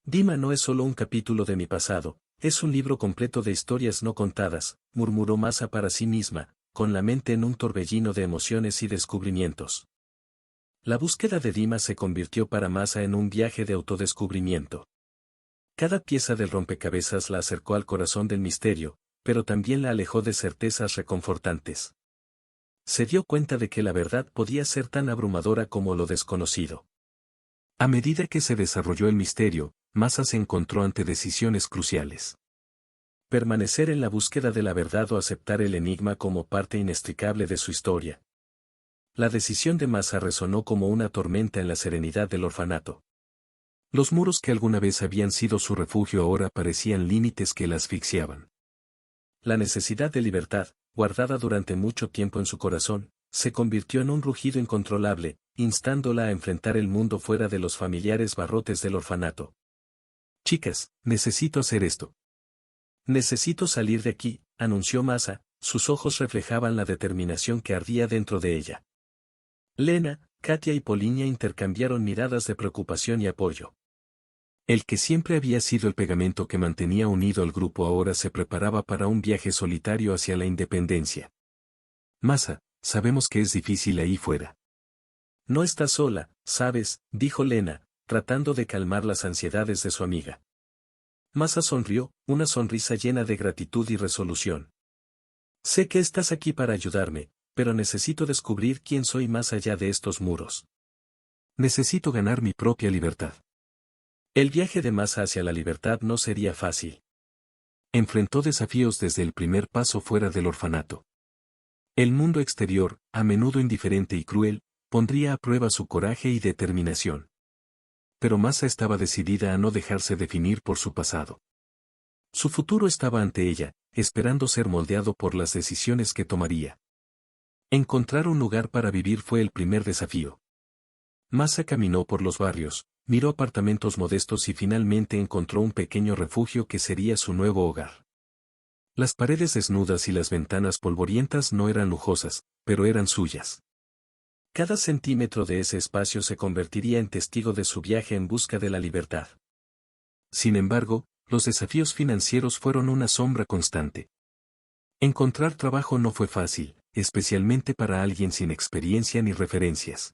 Speaker 1: Dima no es solo un capítulo de mi pasado, es un libro completo de historias no contadas, murmuró Masa para sí misma, con la mente en un torbellino de emociones y descubrimientos. La búsqueda de Dima se convirtió para Masa en un viaje de autodescubrimiento. Cada pieza del rompecabezas la acercó al corazón del misterio, pero también la alejó de certezas reconfortantes. Se dio cuenta de que la verdad podía ser tan abrumadora como lo desconocido. A medida que se desarrolló el misterio, Masa se encontró ante decisiones cruciales. Permanecer en la búsqueda de la verdad o aceptar el enigma como parte inextricable de su historia. La decisión de Masa resonó como una tormenta en la serenidad del orfanato. Los muros que alguna vez habían sido su refugio ahora parecían límites que la asfixiaban. La necesidad de libertad, guardada durante mucho tiempo en su corazón, se convirtió en un rugido incontrolable, instándola a enfrentar el mundo fuera de los familiares barrotes del orfanato. Chicas, necesito hacer esto. Necesito salir de aquí, anunció Masa, sus ojos reflejaban la determinación que ardía dentro de ella. Lena, Katia y Poliña intercambiaron miradas de preocupación y apoyo. El que siempre había sido el pegamento que mantenía unido al grupo ahora se preparaba para un viaje solitario hacia la independencia. Masa, sabemos que es difícil ahí fuera. No estás sola, sabes, dijo Lena, tratando de calmar las ansiedades de su amiga. Masa sonrió, una sonrisa llena de gratitud y resolución. Sé que estás aquí para ayudarme, pero necesito descubrir quién soy más allá de estos muros. Necesito ganar mi propia libertad. El viaje de Masa hacia la libertad no sería fácil. Enfrentó desafíos desde el primer paso fuera del orfanato. El mundo exterior, a menudo indiferente y cruel, pondría a prueba su coraje y determinación. Pero Masa estaba decidida a no dejarse definir por su pasado. Su futuro estaba ante ella, esperando ser moldeado por las decisiones que tomaría. Encontrar un lugar para vivir fue el primer desafío. Masa caminó por los barrios, miró apartamentos modestos y finalmente encontró un pequeño refugio que sería su nuevo hogar. Las paredes desnudas y las ventanas polvorientas no eran lujosas, pero eran suyas. Cada centímetro de ese espacio se convertiría en testigo de su viaje en busca de la libertad. Sin embargo, los desafíos financieros fueron una sombra constante. Encontrar trabajo no fue fácil, especialmente para alguien sin experiencia ni referencias.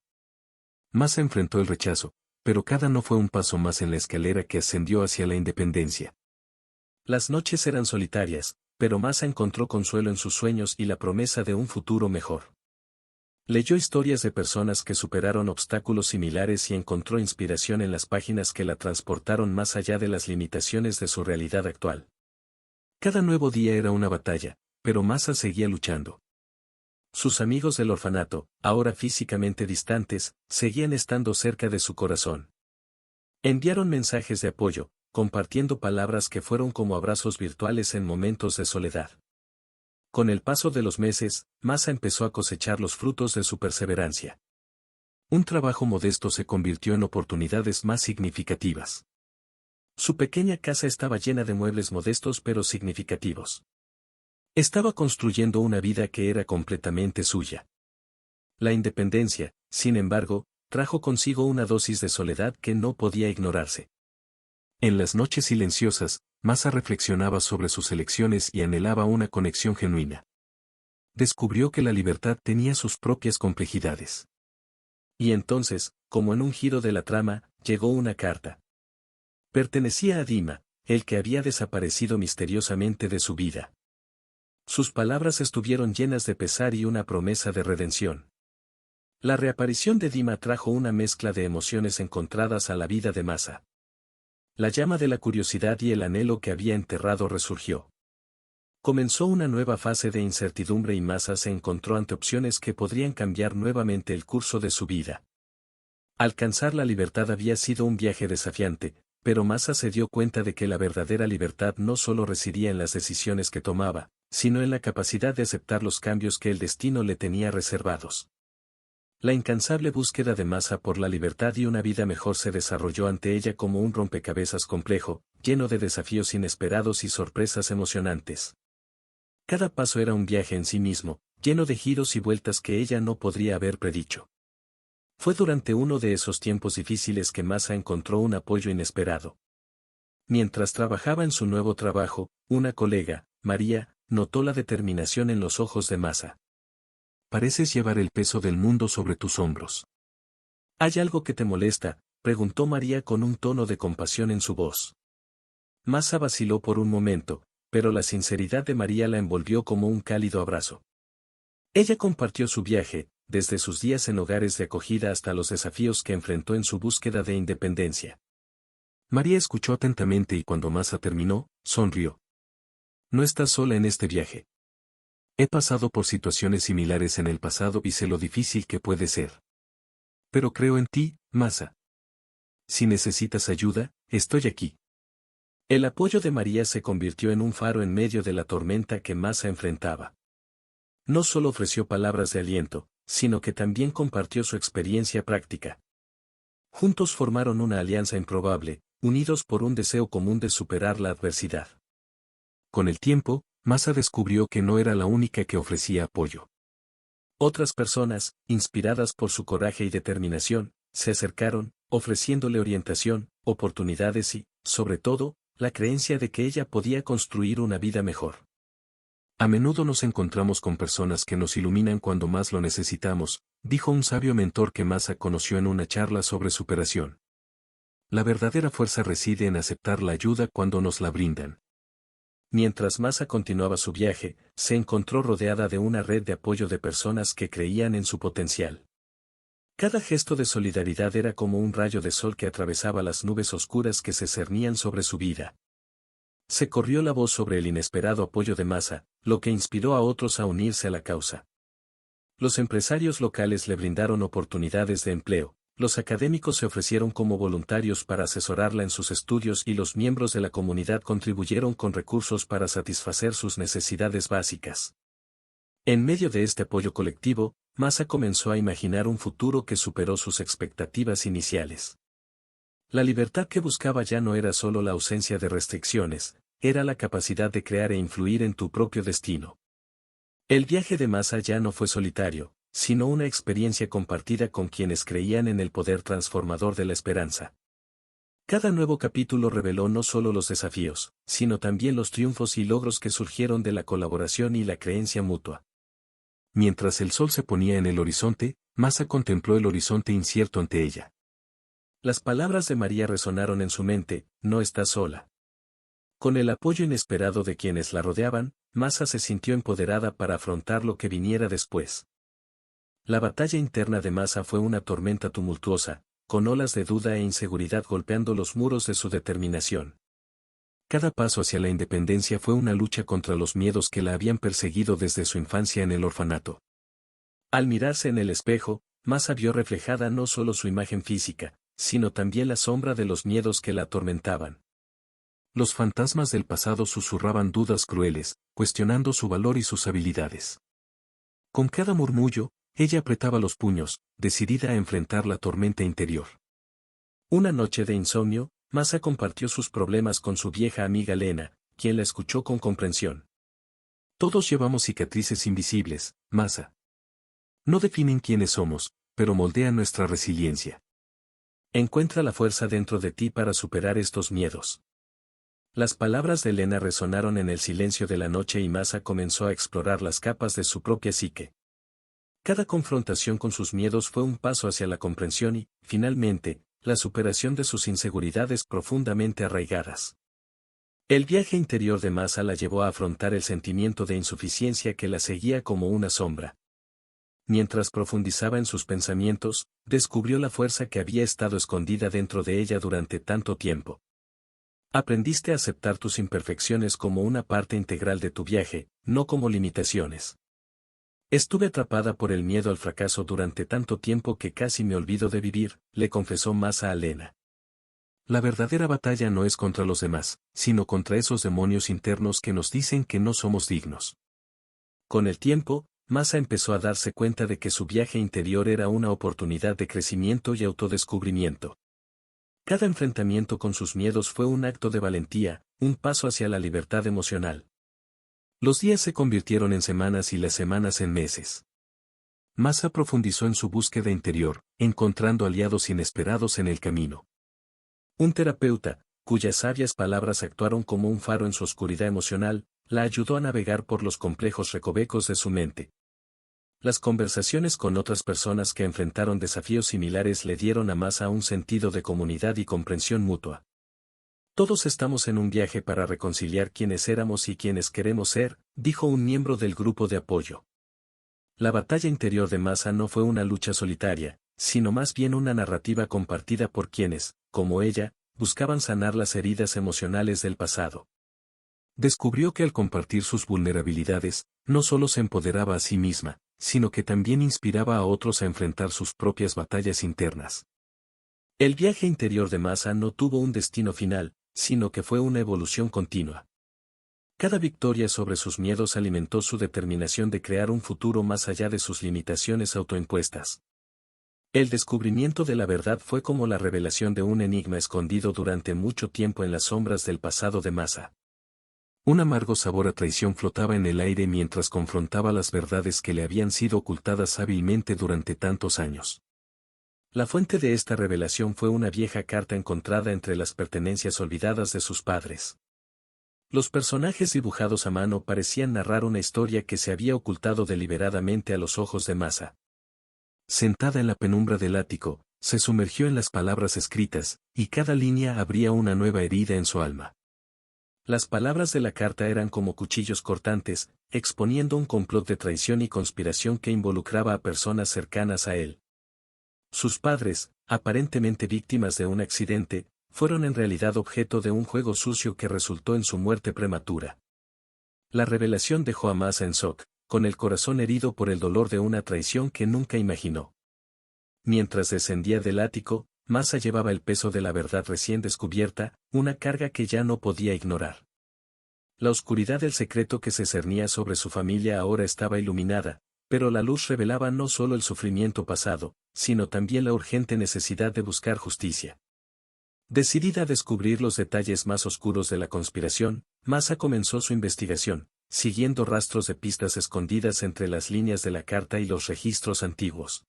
Speaker 1: Masa enfrentó el rechazo, pero cada no fue un paso más en la escalera que ascendió hacia la independencia. Las noches eran solitarias, pero Masa encontró consuelo en sus sueños y la promesa de un futuro mejor. Leyó historias de personas que superaron obstáculos similares y encontró inspiración en las páginas que la transportaron más allá de las limitaciones de su realidad actual. Cada nuevo día era una batalla, pero Masa seguía luchando. Sus amigos del orfanato, ahora físicamente distantes, seguían estando cerca de su corazón. Enviaron mensajes de apoyo, compartiendo palabras que fueron como abrazos virtuales en momentos de soledad. Con el paso de los meses, Masa empezó a cosechar los frutos de su perseverancia. Un trabajo modesto se convirtió en oportunidades más significativas. Su pequeña casa estaba llena de muebles modestos pero significativos. Estaba construyendo una vida que era completamente suya. La independencia, sin embargo, trajo consigo una dosis de soledad que no podía ignorarse. En las noches silenciosas, Masa reflexionaba sobre sus elecciones y anhelaba una conexión genuina. Descubrió que la libertad tenía sus propias complejidades. Y entonces, como en un giro de la trama, llegó una carta. Pertenecía a Dima, el que había desaparecido misteriosamente de su vida. Sus palabras estuvieron llenas de pesar y una promesa de redención. La reaparición de Dima trajo una mezcla de emociones encontradas a la vida de Masa. La llama de la curiosidad y el anhelo que había enterrado resurgió. Comenzó una nueva fase de incertidumbre y Masa se encontró ante opciones que podrían cambiar nuevamente el curso de su vida. Alcanzar la libertad había sido un viaje desafiante, pero Masa se dio cuenta de que la verdadera libertad no solo residía en las decisiones que tomaba, sino en la capacidad de aceptar los cambios que el destino le tenía reservados. La incansable búsqueda de Masa por la libertad y una vida mejor se desarrolló ante ella como un rompecabezas complejo, lleno de desafíos inesperados y sorpresas emocionantes. Cada paso era un viaje en sí mismo, lleno de giros y vueltas que ella no podría haber predicho. Fue durante uno de esos tiempos difíciles que Masa encontró un apoyo inesperado. Mientras trabajaba en su nuevo trabajo, una colega, María, notó la determinación en los ojos de Masa. Pareces llevar el peso del mundo sobre tus hombros. ¿Hay algo que te molesta?, preguntó María con un tono de compasión en su voz. Masa vaciló por un momento, pero la sinceridad de María la envolvió como un cálido abrazo. Ella compartió su viaje, desde sus días en hogares de acogida hasta los desafíos que enfrentó en su búsqueda de independencia. María escuchó atentamente y cuando Masa terminó, sonrió. No estás sola en este viaje. He pasado por situaciones similares en el pasado y sé lo difícil que puede ser. Pero creo en ti, Masa. Si necesitas ayuda, estoy aquí. El apoyo de María se convirtió en un faro en medio de la tormenta que Masa enfrentaba. No solo ofreció palabras de aliento, sino que también compartió su experiencia práctica. Juntos formaron una alianza improbable, unidos por un deseo común de superar la adversidad. Con el tiempo, Masa descubrió que no era la única que ofrecía apoyo. Otras personas, inspiradas por su coraje y determinación, se acercaron, ofreciéndole orientación, oportunidades y, sobre todo, la creencia de que ella podía construir una vida mejor. A menudo nos encontramos con personas que nos iluminan cuando más lo necesitamos, dijo un sabio mentor que Masa conoció en una charla sobre superación. La verdadera fuerza reside en aceptar la ayuda cuando nos la brindan. Mientras Masa continuaba su viaje, se encontró rodeada de una red de apoyo de personas que creían en su potencial. Cada gesto de solidaridad era como un rayo de sol que atravesaba las nubes oscuras que se cernían sobre su vida. Se corrió la voz sobre el inesperado apoyo de Masa, lo que inspiró a otros a unirse a la causa. Los empresarios locales le brindaron oportunidades de empleo, los académicos se ofrecieron como voluntarios para asesorarla en sus estudios y los miembros de la comunidad contribuyeron con recursos para satisfacer sus necesidades básicas. En medio de este apoyo colectivo, Masa comenzó a imaginar un futuro que superó sus expectativas iniciales. La libertad que buscaba ya no era solo la ausencia de restricciones, era la capacidad de crear e influir en tu propio destino. El viaje de Masa ya no fue solitario, sino una experiencia compartida con quienes creían en el poder transformador de la esperanza. Cada nuevo capítulo reveló no solo los desafíos, sino también los triunfos y logros que surgieron de la colaboración y la creencia mutua. Mientras el sol se ponía en el horizonte, Masa contempló el horizonte incierto ante ella. Las palabras de María resonaron en su mente, no estás sola. Con el apoyo inesperado de quienes la rodeaban, Masa se sintió empoderada para afrontar lo que viniera después. La batalla interna de Masa fue una tormenta tumultuosa, con olas de duda e inseguridad golpeando los muros de su determinación. Cada paso hacia la independencia fue una lucha contra los miedos que la habían perseguido desde su infancia en el orfanato. Al mirarse en el espejo, Masa vio reflejada no solo su imagen física, sino también la sombra de los miedos que la atormentaban. Los fantasmas del pasado susurraban dudas crueles, cuestionando su valor y sus habilidades. Con cada murmullo, ella apretaba los puños, decidida a enfrentar la tormenta interior. Una noche de insomnio, Masa compartió sus problemas con su vieja amiga Lena, quien la escuchó con comprensión. Todos llevamos cicatrices invisibles, Masa. No definen quiénes somos, pero moldean nuestra resiliencia. Encuentra la fuerza dentro de ti para superar estos miedos. Las palabras de Lena resonaron en el silencio de la noche y Masa comenzó a explorar las capas de su propia psique. Cada confrontación con sus miedos fue un paso hacia la comprensión y, finalmente, la superación de sus inseguridades profundamente arraigadas. El viaje interior de Masa la llevó a afrontar el sentimiento de insuficiencia que la seguía como una sombra. Mientras profundizaba en sus pensamientos, descubrió la fuerza que había estado escondida dentro de ella durante tanto tiempo. Aprendiste a aceptar tus imperfecciones como una parte integral de tu viaje, no como limitaciones. Estuve atrapada por el miedo al fracaso durante tanto tiempo que casi me olvido de vivir, le confesó Masa a Lena. La verdadera batalla no es contra los demás, sino contra esos demonios internos que nos dicen que no somos dignos. Con el tiempo, Masa empezó a darse cuenta de que su viaje interior era una oportunidad de crecimiento y autodescubrimiento. Cada enfrentamiento con sus miedos fue un acto de valentía, un paso hacia la libertad emocional. Los días se convirtieron en semanas y las semanas en meses. Masa profundizó en su búsqueda interior, encontrando aliados inesperados en el camino. Un terapeuta, cuyas sabias palabras actuaron como un faro en su oscuridad emocional, la ayudó a navegar por los complejos recovecos de su mente. Las conversaciones con otras personas que enfrentaron desafíos similares le dieron a Masa un sentido de comunidad y comprensión mutua. Todos estamos en un viaje para reconciliar quiénes éramos y quiénes queremos ser, dijo un miembro del grupo de apoyo. La batalla interior de Masa no fue una lucha solitaria, sino más bien una narrativa compartida por quienes, como ella, buscaban sanar las heridas emocionales del pasado. Descubrió que al compartir sus vulnerabilidades, no solo se empoderaba a sí misma, sino que también inspiraba a otros a enfrentar sus propias batallas internas. El viaje interior de Masa no tuvo un destino final, sino que fue una evolución continua. Cada victoria sobre sus miedos alimentó su determinación de crear un futuro más allá de sus limitaciones autoimpuestas. El descubrimiento de la verdad fue como la revelación de un enigma escondido durante mucho tiempo en las sombras del pasado de Masa. Un amargo sabor a traición flotaba en el aire mientras confrontaba las verdades que le habían sido ocultadas hábilmente durante tantos años. La fuente de esta revelación fue una vieja carta encontrada entre las pertenencias olvidadas de sus padres. Los personajes dibujados a mano parecían narrar una historia que se había ocultado deliberadamente a los ojos de Masa. Sentada en la penumbra del ático, Se sumergió en las palabras escritas, y cada línea abría una nueva herida en su alma. Las palabras de la carta eran como cuchillos cortantes, exponiendo un complot de traición y conspiración que involucraba a personas cercanas a él. Sus padres, aparentemente víctimas de un accidente, fueron en realidad objeto de un juego sucio que resultó en su muerte prematura. La revelación dejó a Masa en shock, con el corazón herido por el dolor de una traición que nunca imaginó. Mientras descendía del ático, Masa llevaba el peso de la verdad recién descubierta, una carga que ya no podía ignorar. La oscuridad del secreto que se cernía sobre su familia ahora estaba iluminada, pero la luz revelaba no solo el sufrimiento pasado, sino también la urgente necesidad de buscar justicia. Decidida a descubrir los detalles más oscuros de la conspiración, Masa comenzó su investigación, siguiendo rastros de pistas escondidas entre las líneas de la carta y los registros antiguos.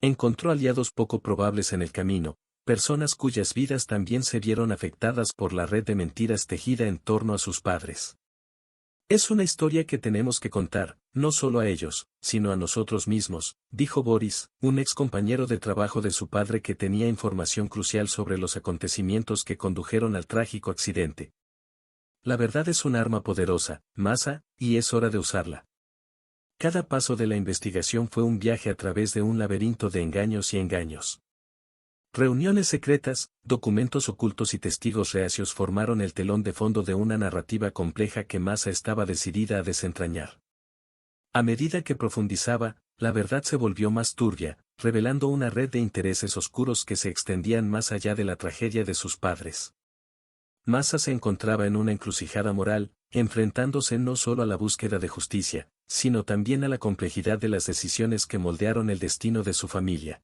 Speaker 1: Encontró aliados poco probables en el camino, personas cuyas vidas también se vieron afectadas por la red de mentiras tejida en torno a sus padres. Es una historia que tenemos que contar, no solo a ellos, sino a nosotros mismos, dijo Boris, un ex compañero de trabajo de su padre que tenía información crucial sobre los acontecimientos que condujeron al trágico accidente. La verdad es un arma poderosa, Masa, y es hora de usarla. Cada paso de la investigación fue un viaje a través de un laberinto de engaños y engaños. Reuniones secretas, documentos ocultos y testigos reacios formaron el telón de fondo de una narrativa compleja que Masa estaba decidida a desentrañar. A medida que profundizaba, la verdad se volvió más turbia, revelando una red de intereses oscuros que se extendían más allá de la tragedia de sus padres. Masa se encontraba en una encrucijada moral, enfrentándose no solo a la búsqueda de justicia, sino también a la complejidad de las decisiones que moldearon el destino de su familia.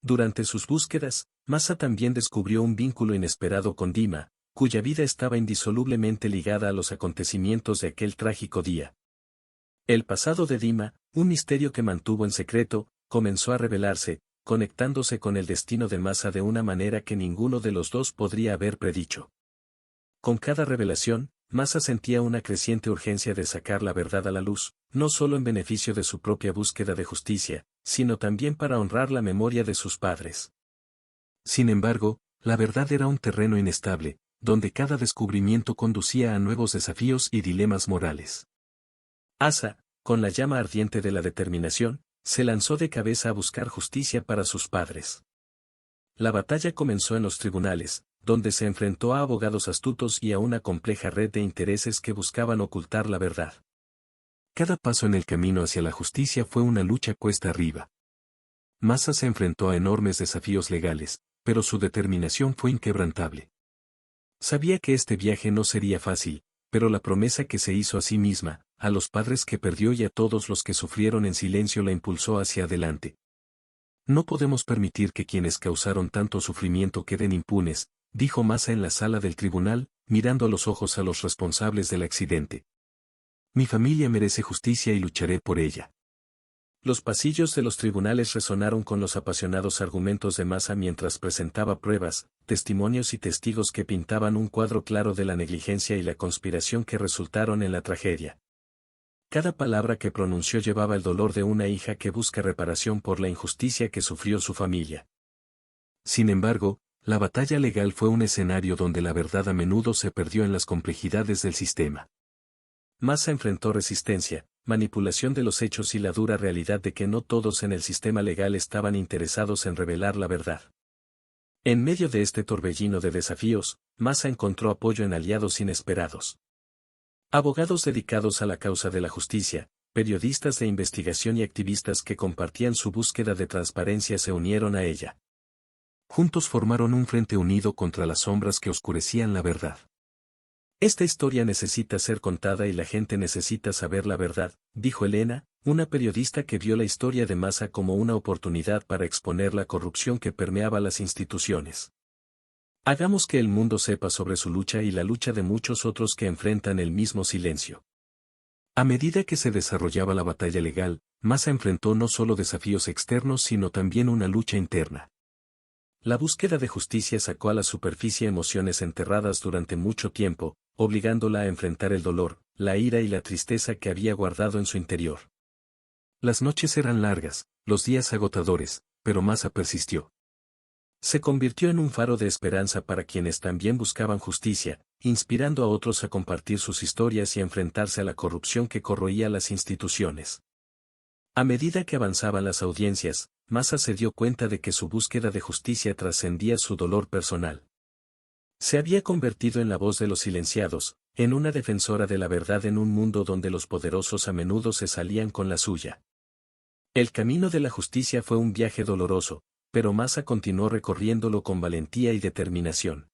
Speaker 1: Durante sus búsquedas, Masa también descubrió un vínculo inesperado con Dima, cuya vida estaba indisolublemente ligada a los acontecimientos de aquel trágico día. El pasado de Dima, un misterio que mantuvo en secreto, comenzó a revelarse, conectándose con el destino de Masa de una manera que ninguno de los dos podría haber predicho. Con cada revelación, Masa sentía una creciente urgencia de sacar la verdad a la luz, no solo en beneficio de su propia búsqueda de justicia, sino también para honrar la memoria de sus padres. Sin embargo, la verdad era un terreno inestable, donde cada descubrimiento conducía a nuevos desafíos y dilemas morales. Asa, con la llama ardiente de la determinación, se lanzó de cabeza a buscar justicia para sus padres. La batalla comenzó en los tribunales, donde se enfrentó a abogados astutos y a una compleja red de intereses que buscaban ocultar la verdad. Cada paso en el camino hacia la justicia fue una lucha cuesta arriba. Masa se enfrentó a enormes desafíos legales, pero su determinación fue inquebrantable. Sabía que este viaje no sería fácil, pero la promesa que se hizo a sí misma, a los padres que perdió y a todos los que sufrieron en silencio la impulsó hacia adelante. No podemos permitir que quienes causaron tanto sufrimiento queden impunes, dijo Masa en la sala del tribunal, mirando a los ojos a los responsables del accidente. Mi familia merece justicia y lucharé por ella. Los pasillos de los tribunales resonaron con los apasionados argumentos de Masa mientras presentaba pruebas, testimonios y testigos que pintaban un cuadro claro de la negligencia y la conspiración que resultaron en la tragedia. Cada palabra que pronunció llevaba el dolor de una hija que busca reparación por la injusticia que sufrió su familia. Sin embargo, la batalla legal fue un escenario donde la verdad a menudo se perdió en las complejidades del sistema. Masa enfrentó resistencia, manipulación de los hechos y la dura realidad de que no todos en el sistema legal estaban interesados en revelar la verdad. En medio de este torbellino de desafíos, Masa encontró apoyo en aliados inesperados. Abogados dedicados a la causa de la justicia, periodistas de investigación y activistas que compartían su búsqueda de transparencia se unieron a ella. Juntos formaron un frente unido contra las sombras que oscurecían la verdad. Esta historia necesita ser contada y la gente necesita saber la verdad, dijo Elena, una periodista que vio la historia de Masa como una oportunidad para exponer la corrupción que permeaba las instituciones. Hagamos que el mundo sepa sobre su lucha y la lucha de muchos otros que enfrentan el mismo silencio. A medida que se desarrollaba la batalla legal, Masa enfrentó no solo desafíos externos sino también una lucha interna. La búsqueda de justicia sacó a la superficie emociones enterradas durante mucho tiempo, obligándola a enfrentar el dolor, la ira y la tristeza que había guardado en su interior. Las noches eran largas, los días agotadores, pero Masa persistió. Se convirtió en un faro de esperanza para quienes también buscaban justicia, inspirando a otros a compartir sus historias y enfrentarse a la corrupción que corroía las instituciones. A medida que avanzaban las audiencias, Masa se dio cuenta de que su búsqueda de justicia trascendía su dolor personal. Se había convertido en la voz de los silenciados, en una defensora de la verdad en un mundo donde los poderosos a menudo se salían con la suya. El camino de la justicia fue un viaje doloroso, pero Masa continuó recorriéndolo con valentía y determinación.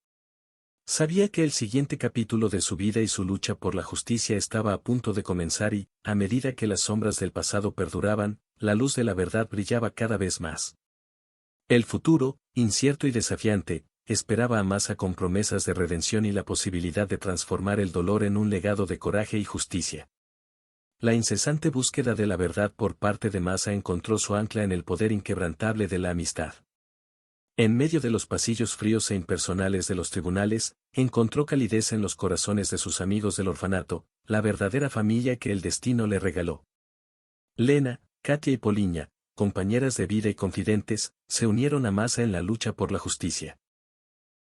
Speaker 1: Sabía que el siguiente capítulo de su vida y su lucha por la justicia estaba a punto de comenzar y, a medida que las sombras del pasado perduraban, la luz de la verdad brillaba cada vez más. El futuro, incierto y desafiante, esperaba a Masa con promesas de redención y la posibilidad de transformar el dolor en un legado de coraje y justicia. La incesante búsqueda de la verdad por parte de Masa encontró su ancla en el poder inquebrantable de la amistad. En medio de los pasillos fríos e impersonales de los tribunales, encontró calidez en los corazones de sus amigos del orfanato, la verdadera familia que el destino le regaló. Lena, Katia y Poliña, compañeras de vida y confidentes, se unieron a Masa en la lucha por la justicia.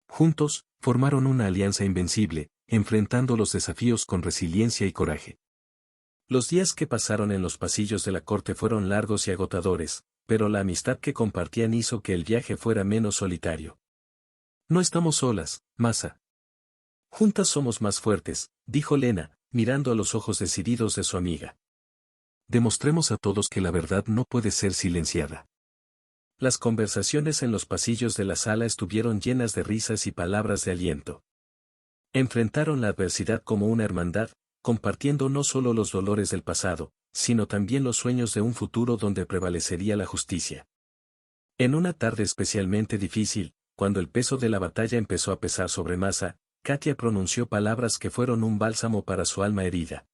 Speaker 1: Juntos, formaron una alianza invencible, enfrentando los desafíos con resiliencia y coraje. Los días que pasaron en los pasillos de la corte fueron largos y agotadores, pero la amistad que compartían hizo que el viaje fuera menos solitario. No estamos solas, Masa. Juntas somos más fuertes, dijo Lena, mirando a los ojos decididos de su amiga. Demostremos a todos que la verdad no puede ser silenciada. Las conversaciones en los pasillos de la sala estuvieron llenas de risas y palabras de aliento. Enfrentaron la adversidad como una hermandad, compartiendo no solo los dolores del pasado, sino también los sueños de un futuro donde prevalecería la justicia. En una tarde especialmente difícil, cuando el peso de la batalla empezó a pesar sobre Masa, Katia pronunció palabras que fueron un bálsamo para su alma herida.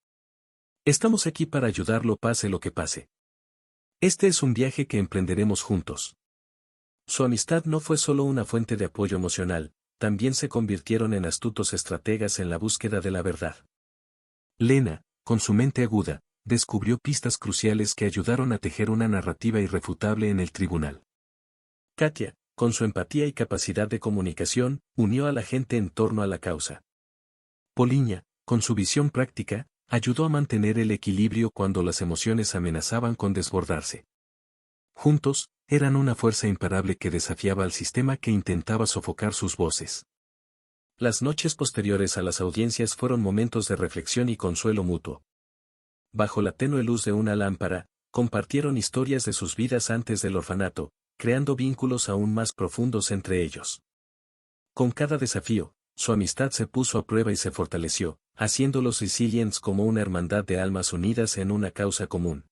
Speaker 1: Estamos aquí para ayudarlo pase lo que pase. Este es un viaje que emprenderemos juntos. Su amistad no fue solo una fuente de apoyo emocional, también se convirtieron en astutos estrategas en la búsqueda de la verdad. Lena, con su mente aguda, descubrió pistas cruciales que ayudaron a tejer una narrativa irrefutable en el tribunal. Katia, con su empatía y capacidad de comunicación, unió a la gente en torno a la causa. Poliña, con su visión práctica, ayudó a mantener el equilibrio cuando las emociones amenazaban con desbordarse. Juntos, eran una fuerza imparable que desafiaba al sistema que intentaba sofocar sus voces. Las noches posteriores a las audiencias fueron momentos de reflexión y consuelo mutuo. Bajo la tenue luz de una lámpara, compartieron historias de sus vidas antes del orfanato, creando vínculos aún más profundos entre ellos. Con cada desafío, su amistad se puso a prueba y se fortaleció, haciendo los Sicilians como una hermandad de almas unidas en una causa común.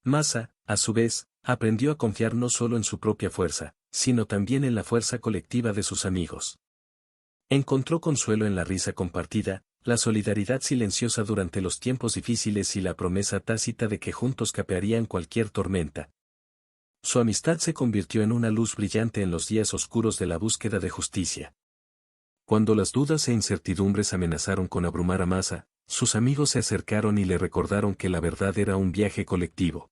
Speaker 1: Masa, a su vez, aprendió a confiar no solo en su propia fuerza, sino también en la fuerza colectiva de sus amigos. Encontró consuelo en la risa compartida, la solidaridad silenciosa durante los tiempos difíciles y la promesa tácita de que juntos capearían cualquier tormenta. Su amistad se convirtió en una luz brillante en los días oscuros de la búsqueda de justicia. Cuando las dudas e incertidumbres amenazaron con abrumar a Masa, sus amigos se acercaron y le recordaron que la verdad era un viaje colectivo.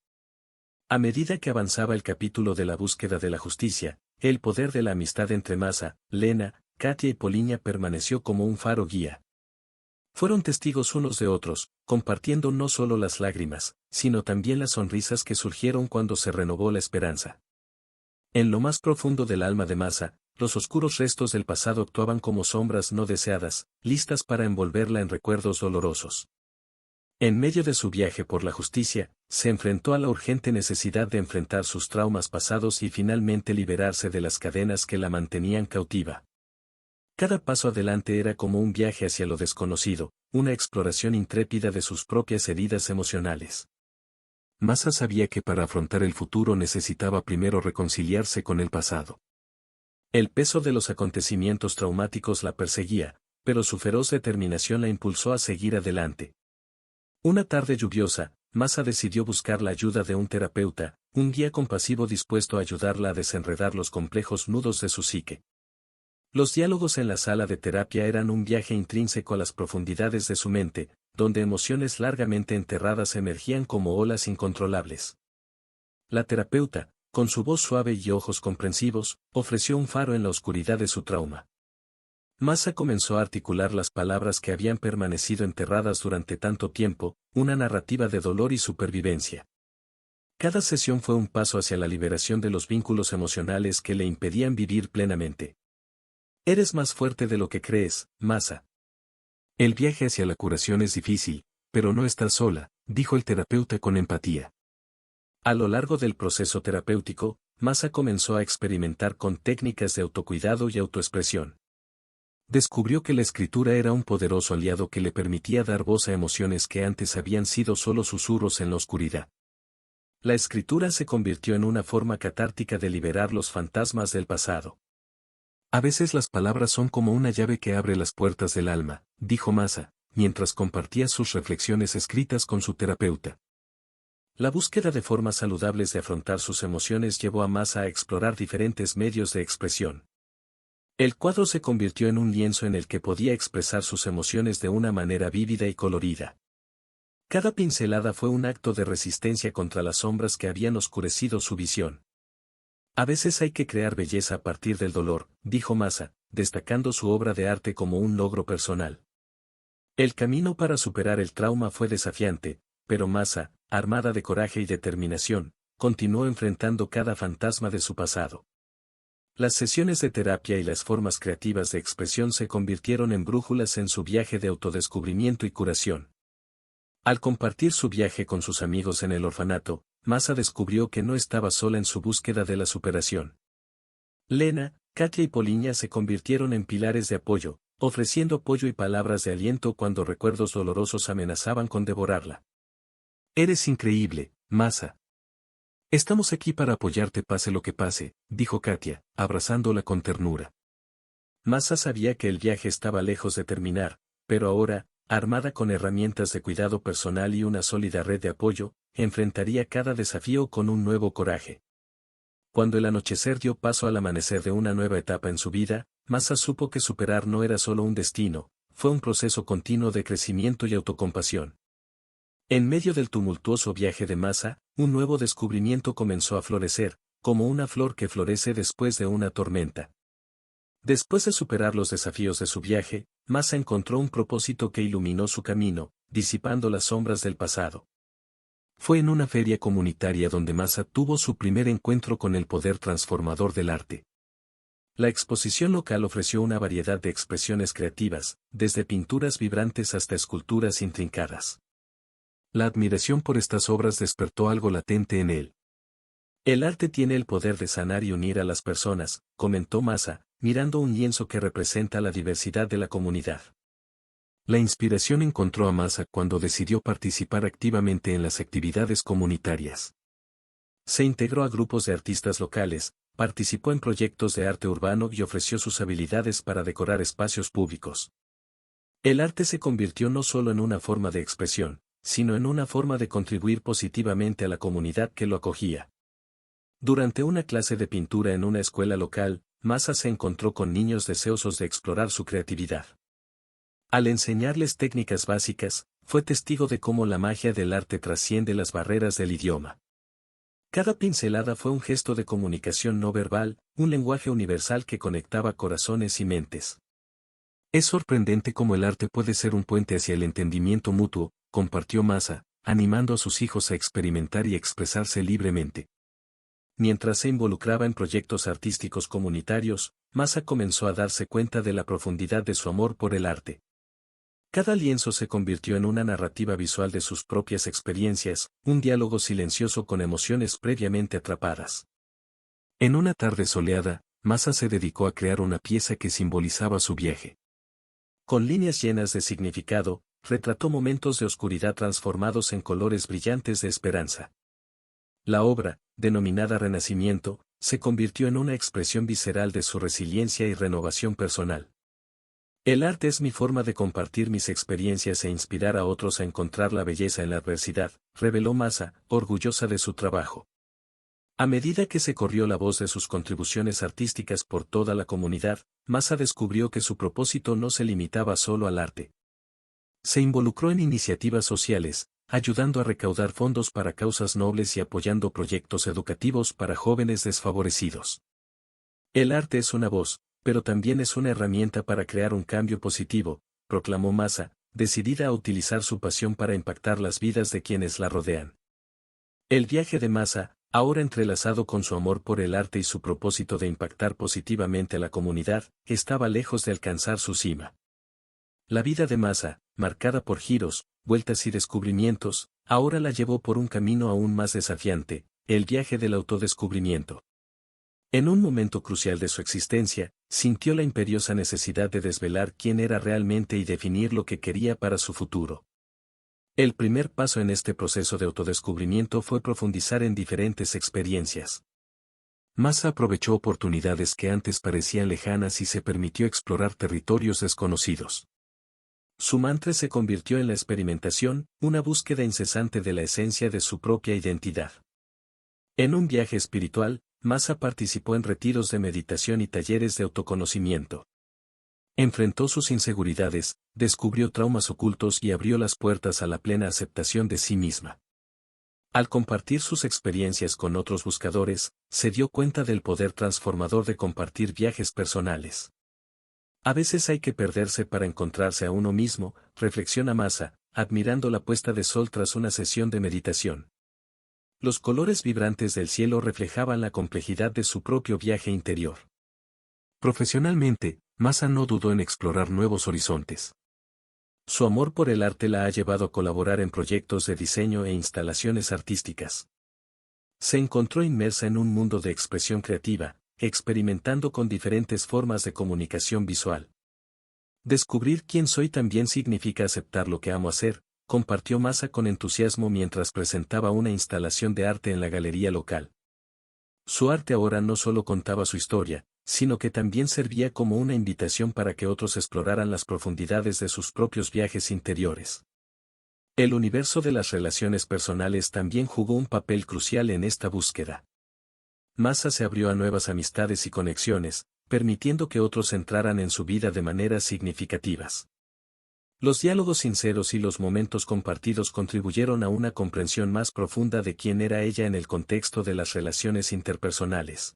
Speaker 1: A medida que avanzaba el capítulo de la búsqueda de la justicia, el poder de la amistad entre Masa, Lena, Katia y Poliña permaneció como un faro guía. Fueron testigos unos de otros, compartiendo no solo las lágrimas, sino también las sonrisas que surgieron cuando se renovó la esperanza. En lo más profundo del alma de Masa, los oscuros restos del pasado actuaban como sombras no deseadas, listas para envolverla en recuerdos dolorosos. En medio de su viaje por la justicia, se enfrentó a la urgente necesidad de enfrentar sus traumas pasados y finalmente liberarse de las cadenas que la mantenían cautiva. Cada paso adelante era como un viaje hacia lo desconocido, una exploración intrépida de sus propias heridas emocionales. Masa sabía que para afrontar el futuro necesitaba primero reconciliarse con el pasado. El peso de los acontecimientos traumáticos la perseguía, pero su feroz determinación la impulsó a seguir adelante. Una tarde lluviosa, Masa decidió buscar la ayuda de un terapeuta, un guía compasivo dispuesto a ayudarla a desenredar los complejos nudos de su psique. Los diálogos en la sala de terapia eran un viaje intrínseco a las profundidades de su mente, donde emociones largamente enterradas emergían como olas incontrolables. La terapeuta, Con su voz suave y ojos comprensivos, ofreció un faro en la oscuridad de su trauma. Masa comenzó a articular las palabras que habían permanecido enterradas durante tanto tiempo, una narrativa de dolor y supervivencia. Cada sesión fue un paso hacia la liberación de los vínculos emocionales que le impedían vivir plenamente. Eres más fuerte de lo que crees, Masa. El viaje hacia la curación es difícil, pero no estás sola, dijo el terapeuta con empatía. A lo largo del proceso terapéutico, Masa comenzó a experimentar con técnicas de autocuidado y autoexpresión. Descubrió que la escritura era un poderoso aliado que le permitía dar voz a emociones que antes habían sido solo susurros en la oscuridad. La escritura se convirtió en una forma catártica de liberar los fantasmas del pasado. A veces las palabras son como una llave que abre las puertas del alma, dijo Masa, mientras compartía sus reflexiones escritas con su terapeuta. La búsqueda de formas saludables de afrontar sus emociones llevó a Masa a explorar diferentes medios de expresión. El cuadro se convirtió en un lienzo en el que podía expresar sus emociones de una manera vívida y colorida. Cada pincelada fue un acto de resistencia contra las sombras que habían oscurecido su visión. A veces hay que crear belleza a partir del dolor, dijo Masa, destacando su obra de arte como un logro personal. El camino para superar el trauma fue desafiante, pero Masa, armada de coraje y determinación, continuó enfrentando cada fantasma de su pasado. Las sesiones de terapia y las formas creativas de expresión se convirtieron en brújulas en su viaje de autodescubrimiento y curación. Al compartir su viaje con sus amigos en el orfanato, Masa descubrió que no estaba sola en su búsqueda de la superación. Lena, Katia y Poliña se convirtieron en pilares de apoyo, ofreciendo apoyo y palabras de aliento cuando recuerdos dolorosos amenazaban con devorarla. Eres increíble, Masa. Estamos aquí para apoyarte pase lo que pase, dijo Katia, abrazándola con ternura. Masa sabía que el viaje estaba lejos de terminar, pero ahora, armada con herramientas de cuidado personal y una sólida red de apoyo, enfrentaría cada desafío con un nuevo coraje. Cuando el anochecer dio paso al amanecer de una nueva etapa en su vida, Masa supo que superar no era solo un destino, fue un proceso continuo de crecimiento y autocompasión. En medio del tumultuoso viaje de Masa, un nuevo descubrimiento comenzó a florecer, como una flor que florece después de una tormenta. Después de superar los desafíos de su viaje, Masa encontró un propósito que iluminó su camino, disipando las sombras del pasado. Fue en una feria comunitaria donde Masa tuvo su primer encuentro con el poder transformador del arte. La exposición local ofreció una variedad de expresiones creativas, desde pinturas vibrantes hasta esculturas intrincadas. La admiración por estas obras despertó algo latente en él. El arte tiene el poder de sanar y unir a las personas, comentó Masa, mirando un lienzo que representa la diversidad de la comunidad. La inspiración encontró a Masa cuando decidió participar activamente en las actividades comunitarias. Se integró a grupos de artistas locales, participó en proyectos de arte urbano y ofreció sus habilidades para decorar espacios públicos. El arte se convirtió no solo en una forma de expresión, sino en una forma de contribuir positivamente a la comunidad que lo acogía. Durante una clase de pintura en una escuela local, Masa se encontró con niños deseosos de explorar su creatividad. Al enseñarles técnicas básicas, fue testigo de cómo la magia del arte trasciende las barreras del idioma. Cada pincelada fue un gesto de comunicación no verbal, un lenguaje universal que conectaba corazones y mentes. Es sorprendente cómo el arte puede ser un puente hacia el entendimiento mutuo, compartió Masa, animando a sus hijos a experimentar y expresarse libremente. Mientras se involucraba en proyectos artísticos comunitarios, Masa comenzó a darse cuenta de la profundidad de su amor por el arte. Cada lienzo se convirtió en una narrativa visual de sus propias experiencias, un diálogo silencioso con emociones previamente atrapadas. En una tarde soleada, Masa se dedicó a crear una pieza que simbolizaba su viaje. Con líneas llenas de significado, retrató momentos de oscuridad transformados en colores brillantes de esperanza. La obra, denominada Renacimiento, se convirtió en una expresión visceral de su resiliencia y renovación personal. El arte es mi forma de compartir mis experiencias e inspirar a otros a encontrar la belleza en la adversidad, reveló Masa, orgullosa de su trabajo. A medida que se corrió la voz de sus contribuciones artísticas por toda la comunidad, Masa descubrió que su propósito no se limitaba solo al arte. Se involucró en iniciativas sociales, ayudando a recaudar fondos para causas nobles y apoyando proyectos educativos para jóvenes desfavorecidos. El arte es una voz, pero también es una herramienta para crear un cambio positivo, proclamó Masa, decidida a utilizar su pasión para impactar las vidas de quienes la rodean. El viaje de Masa, ahora entrelazado con su amor por el arte y su propósito de impactar positivamente a la comunidad, estaba lejos de alcanzar su cima. La vida de Masa, marcada por giros, vueltas y descubrimientos, ahora la llevó por un camino aún más desafiante, el viaje del autodescubrimiento. En un momento crucial de su existencia, sintió la imperiosa necesidad de desvelar quién era realmente y definir lo que quería para su futuro. El primer paso en este proceso de autodescubrimiento fue profundizar en diferentes experiencias. Masa aprovechó oportunidades que antes parecían lejanas y se permitió explorar territorios desconocidos. Su mantra se convirtió en la experimentación, una búsqueda incesante de la esencia de su propia identidad. En un viaje espiritual, Masa participó en retiros de meditación y talleres de autoconocimiento. Enfrentó sus inseguridades, descubrió traumas ocultos y abrió las puertas a la plena aceptación de sí misma. Al compartir sus experiencias con otros buscadores, se dio cuenta del poder transformador de compartir viajes personales. A veces hay que perderse para encontrarse a uno mismo, reflexiona Masa, admirando la puesta de sol tras una sesión de meditación. Los colores vibrantes del cielo reflejaban la complejidad de su propio viaje interior. Profesionalmente, Masa no dudó en explorar nuevos horizontes. Su amor por el arte la ha llevado a colaborar en proyectos de diseño e instalaciones artísticas. Se encontró inmersa en un mundo de expresión creativa, experimentando con diferentes formas de comunicación visual. Descubrir quién soy también significa aceptar lo que amo hacer, compartió Masa con entusiasmo mientras presentaba una instalación de arte en la galería local. Su arte ahora no solo contaba su historia, sino que también servía como una invitación para que otros exploraran las profundidades de sus propios viajes interiores. El universo de las relaciones personales también jugó un papel crucial en esta búsqueda. Masa se abrió a nuevas amistades y conexiones, permitiendo que otros entraran en su vida de maneras significativas. Los diálogos sinceros y los momentos compartidos contribuyeron a una comprensión más profunda de quién era ella en el contexto de las relaciones interpersonales.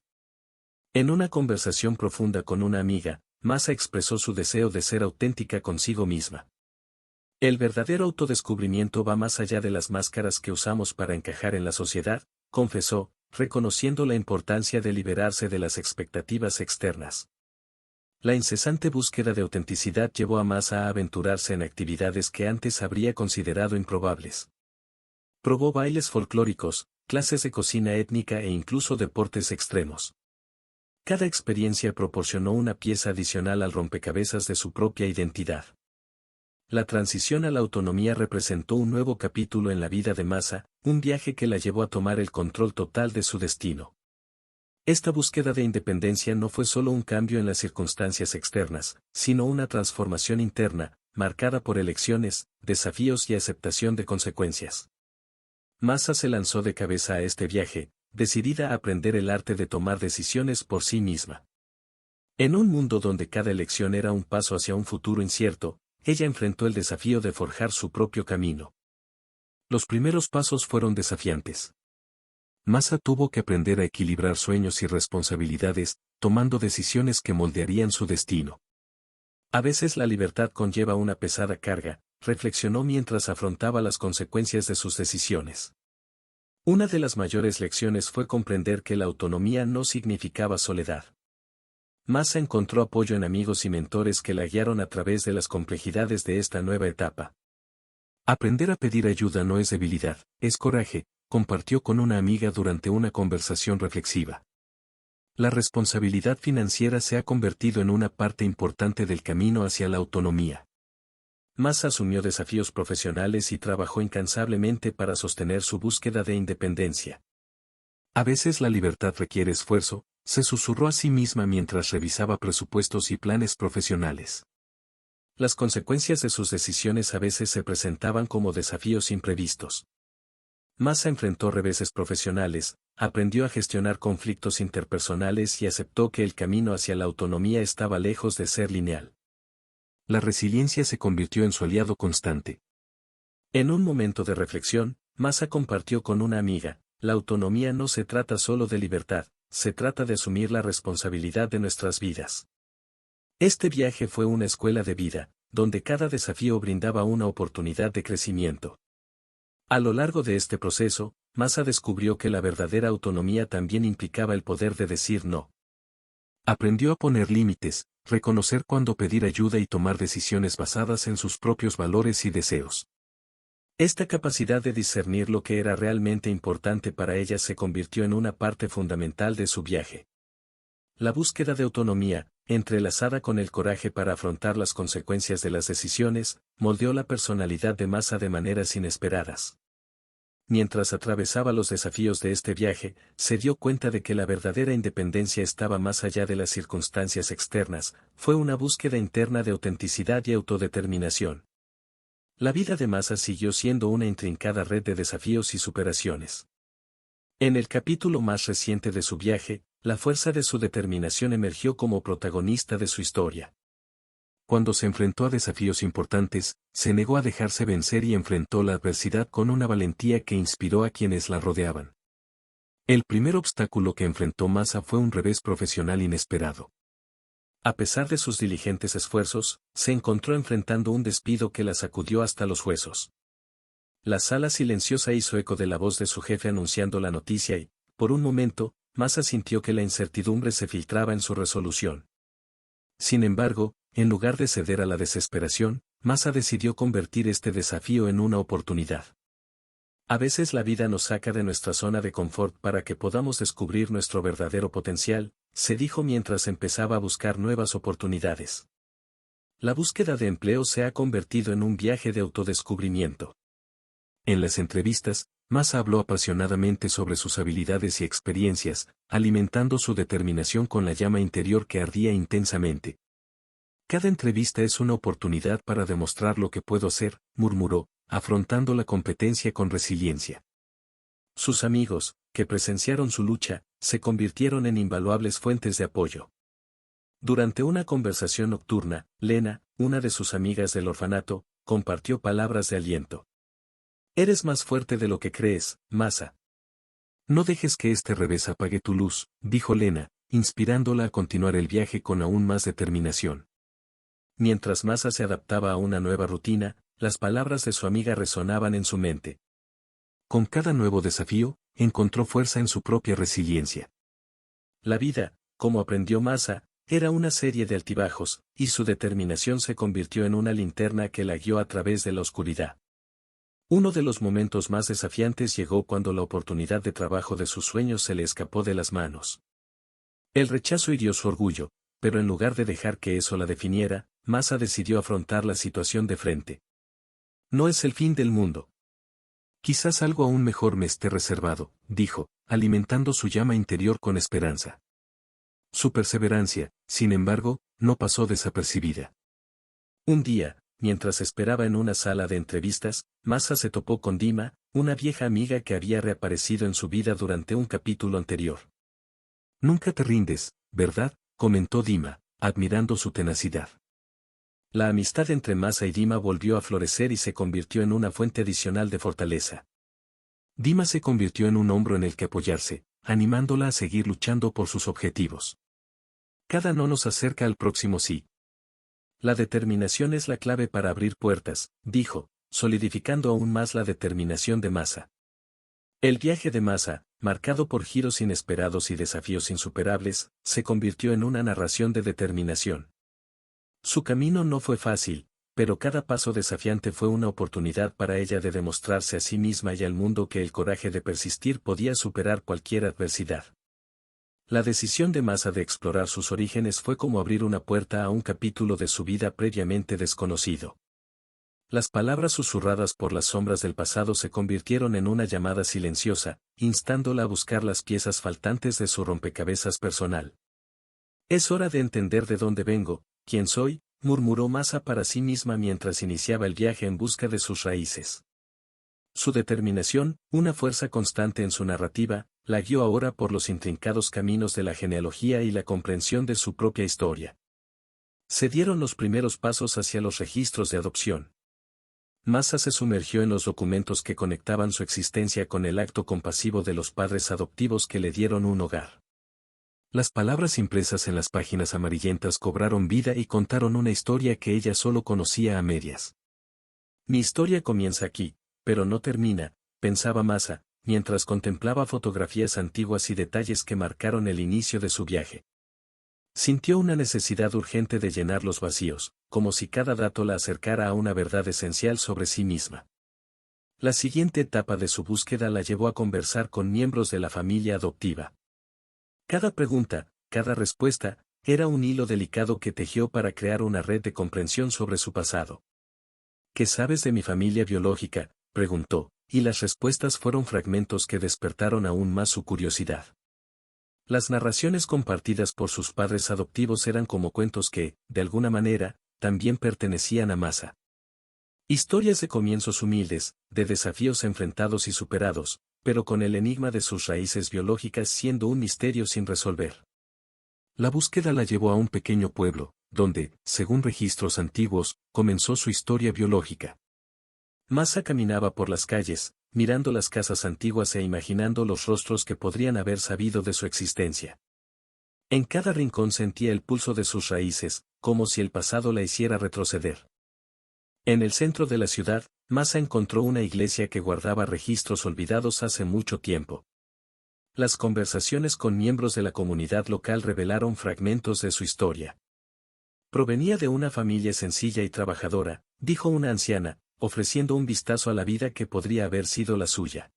Speaker 1: En una conversación profunda con una amiga, Masa expresó su deseo de ser auténtica consigo misma. El verdadero autodescubrimiento va más allá de las máscaras que usamos para encajar en la sociedad, confesó, reconociendo la importancia de liberarse de las expectativas externas. La incesante búsqueda de autenticidad llevó a Masa a aventurarse en actividades que antes habría considerado improbables. Probó bailes folclóricos, clases de cocina étnica e incluso deportes extremos. Cada experiencia proporcionó una pieza adicional al rompecabezas de su propia identidad. La transición a la autonomía representó un nuevo capítulo en la vida de Masa, un viaje que la llevó a tomar el control total de su destino. Esta búsqueda de independencia no fue solo un cambio en las circunstancias externas, sino una transformación interna, marcada por elecciones, desafíos y aceptación de consecuencias. Masa se lanzó de cabeza a este viaje, decidida a aprender el arte de tomar decisiones por sí misma. En un mundo donde cada elección era un paso hacia un futuro incierto, ella enfrentó el desafío de forjar su propio camino. Los primeros pasos fueron desafiantes. Masa tuvo que aprender a equilibrar sueños y responsabilidades, tomando decisiones que moldearían su destino. A veces la libertad conlleva una pesada carga, reflexionó mientras afrontaba las consecuencias de sus decisiones. Una de las mayores lecciones fue comprender que la autonomía no significaba soledad. Masa encontró apoyo en amigos y mentores que la guiaron a través de las complejidades de esta nueva etapa. Aprender a pedir ayuda no es debilidad, es coraje, compartió con una amiga durante una conversación reflexiva. La responsabilidad financiera se ha convertido en una parte importante del camino hacia la autonomía. Masa asumió desafíos profesionales y trabajó incansablemente para sostener su búsqueda de independencia. A veces la libertad requiere esfuerzo, se susurró a sí misma mientras revisaba presupuestos y planes profesionales. Las consecuencias de sus decisiones a veces se presentaban como desafíos imprevistos. Masa enfrentó reveses profesionales, aprendió a gestionar conflictos interpersonales y aceptó que el camino hacia la autonomía estaba lejos de ser lineal. La resiliencia se convirtió en su aliado constante. En un momento de reflexión, Masa compartió con una amiga: la autonomía no se trata solo de libertad, se trata de asumir la responsabilidad de nuestras vidas. Este viaje fue una escuela de vida, donde cada desafío brindaba una oportunidad de crecimiento. A lo largo de este proceso, Masa descubrió que la verdadera autonomía también implicaba el poder de decir no. Aprendió a poner límites, reconocer cuándo pedir ayuda y tomar decisiones basadas en sus propios valores y deseos. Esta capacidad de discernir lo que era realmente importante para ella se convirtió en una parte fundamental de su viaje. La búsqueda de autonomía, entrelazada con el coraje para afrontar las consecuencias de las decisiones, moldeó la personalidad de Masa de maneras inesperadas. Mientras atravesaba los desafíos de este viaje, se dio cuenta de que la verdadera independencia estaba más allá de las circunstancias externas, fue una búsqueda interna de autenticidad y autodeterminación. La vida de Masa siguió siendo una intrincada red de desafíos y superaciones. En el capítulo más reciente de su viaje, la fuerza de su determinación emergió como protagonista de su historia. Cuando se enfrentó a desafíos importantes, se negó a dejarse vencer y enfrentó la adversidad con una valentía que inspiró a quienes la rodeaban. El primer obstáculo que enfrentó Masa fue un revés profesional inesperado. A pesar de sus diligentes esfuerzos, se encontró enfrentando un despido que la sacudió hasta los huesos. La sala silenciosa hizo eco de la voz de su jefe anunciando la noticia y, por un momento, Masa sintió que la incertidumbre se filtraba en su resolución. Sin embargo, en lugar de ceder a la desesperación, Masa decidió convertir este desafío en una oportunidad. A veces la vida nos saca de nuestra zona de confort para que podamos descubrir nuestro verdadero potencial, se dijo mientras empezaba a buscar nuevas oportunidades. La búsqueda de empleo se ha convertido en un viaje de autodescubrimiento. En las entrevistas, Masa habló apasionadamente sobre sus habilidades y experiencias, alimentando su determinación con la llama interior que ardía intensamente. Cada entrevista es una oportunidad para demostrar lo que puedo hacer, murmuró, afrontando la competencia con resiliencia. Sus amigos, que presenciaron su lucha, se convirtieron en invaluables fuentes de apoyo. Durante una conversación nocturna, Lena, una de sus amigas del orfanato, compartió palabras de aliento. Eres más fuerte de lo que crees, Masa. No dejes que este revés apague tu luz, dijo Lena, inspirándola a continuar el viaje con aún más determinación. Mientras Masa se adaptaba a una nueva rutina, las palabras de su amiga resonaban en su mente. Con cada nuevo desafío, encontró fuerza en su propia resiliencia. La vida, como aprendió Masa, era una serie de altibajos, y su determinación se convirtió en una linterna que la guió a través de la oscuridad. Uno de los momentos más desafiantes llegó cuando la oportunidad de trabajo de sus sueños se le escapó de las manos. El rechazo hirió su orgullo, pero en lugar de dejar que eso la definiera, Masa decidió afrontar la situación de frente. No es el fin del mundo. Quizás algo aún mejor me esté reservado, dijo, alimentando su llama interior con esperanza. Su perseverancia, sin embargo, no pasó desapercibida. Un día, mientras esperaba en una sala de entrevistas, Masa se topó con Dima, una vieja amiga que había reaparecido en su vida durante un capítulo anterior. Nunca te rindes, ¿verdad?, comentó Dima, admirando su tenacidad. La amistad entre Masa y Dima volvió a florecer y se convirtió en una fuente adicional de fortaleza. Dima se convirtió en un hombro en el que apoyarse, animándola a seguir luchando por sus objetivos. Cada no nos acerca al próximo sí. La determinación es la clave para abrir puertas, dijo, solidificando aún más la determinación de Masa. El viaje de Masa, marcado por giros inesperados y desafíos insuperables, se convirtió en una narración de determinación. Su camino no fue fácil, pero cada paso desafiante fue una oportunidad para ella de demostrarse a sí misma y al mundo que el coraje de persistir podía superar cualquier adversidad. La decisión de Masa de explorar sus orígenes fue como abrir una puerta a un capítulo de su vida previamente desconocido. Las palabras susurradas por las sombras del pasado se convirtieron en una llamada silenciosa, instándola a buscar las piezas faltantes de su rompecabezas personal. Es hora de entender de dónde vengo, quién soy, murmuró Masa para sí misma mientras iniciaba el viaje en busca de sus raíces. Su determinación, una fuerza constante en su narrativa, la guió ahora por los intrincados caminos de la genealogía y la comprensión de su propia historia. Se dieron los primeros pasos hacia los registros de adopción. Masa se sumergió en los documentos que conectaban su existencia con el acto compasivo de los padres adoptivos que le dieron un hogar. Las palabras impresas en las páginas amarillentas cobraron vida y contaron una historia que ella solo conocía a medias. Mi historia comienza aquí, pero no termina, pensaba Masa, mientras contemplaba fotografías antiguas y detalles que marcaron el inicio de su viaje. Sintió una necesidad urgente de llenar los vacíos, como si cada dato la acercara a una verdad esencial sobre sí misma. La siguiente etapa de su búsqueda la llevó a conversar con miembros de la familia adoptiva. Cada pregunta, cada respuesta, era un hilo delicado que tejió para crear una red de comprensión sobre su pasado. ¿Qué sabes de mi familia biológica?, preguntó, y las respuestas fueron fragmentos que despertaron aún más su curiosidad. Las narraciones compartidas por sus padres adoptivos eran como cuentos que, de alguna manera, también pertenecían a Masa. Historias de comienzos humildes, de desafíos enfrentados y superados, pero con el enigma de sus raíces biológicas siendo un misterio sin resolver. La búsqueda la llevó a un pequeño pueblo, donde, según registros antiguos, comenzó su historia biológica. Masa caminaba por las calles, mirando las casas antiguas e imaginando los rostros que podrían haber sabido de su existencia. En cada rincón sentía el pulso de sus raíces, como si el pasado la hiciera retroceder. En el centro de la ciudad, Masa encontró una iglesia que guardaba registros olvidados hace mucho tiempo. Las conversaciones con miembros de la comunidad local revelaron fragmentos de su historia. Provenía de una familia sencilla y trabajadora, dijo una anciana, ofreciendo un vistazo a la vida que podría haber sido la suya.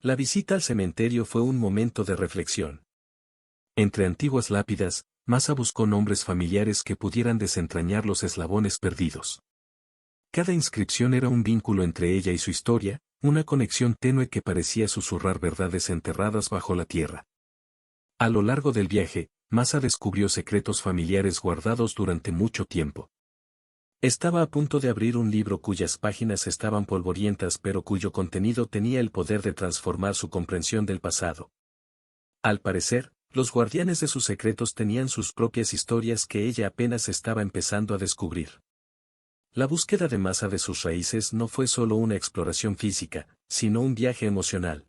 Speaker 1: La visita al cementerio fue un momento de reflexión. Entre antiguas lápidas, Masa buscó nombres familiares que pudieran desentrañar los eslabones perdidos. Cada inscripción era un vínculo entre ella y su historia, una conexión tenue que parecía susurrar verdades enterradas bajo la tierra. A lo largo del viaje, Masa descubrió secretos familiares guardados durante mucho tiempo. Estaba a punto de abrir un libro cuyas páginas estaban polvorientas pero cuyo contenido tenía el poder de transformar su comprensión del pasado. Al parecer, los guardianes de sus secretos tenían sus propias historias que ella apenas estaba empezando a descubrir. La búsqueda de Masa de sus raíces no fue solo una exploración física, sino un viaje emocional.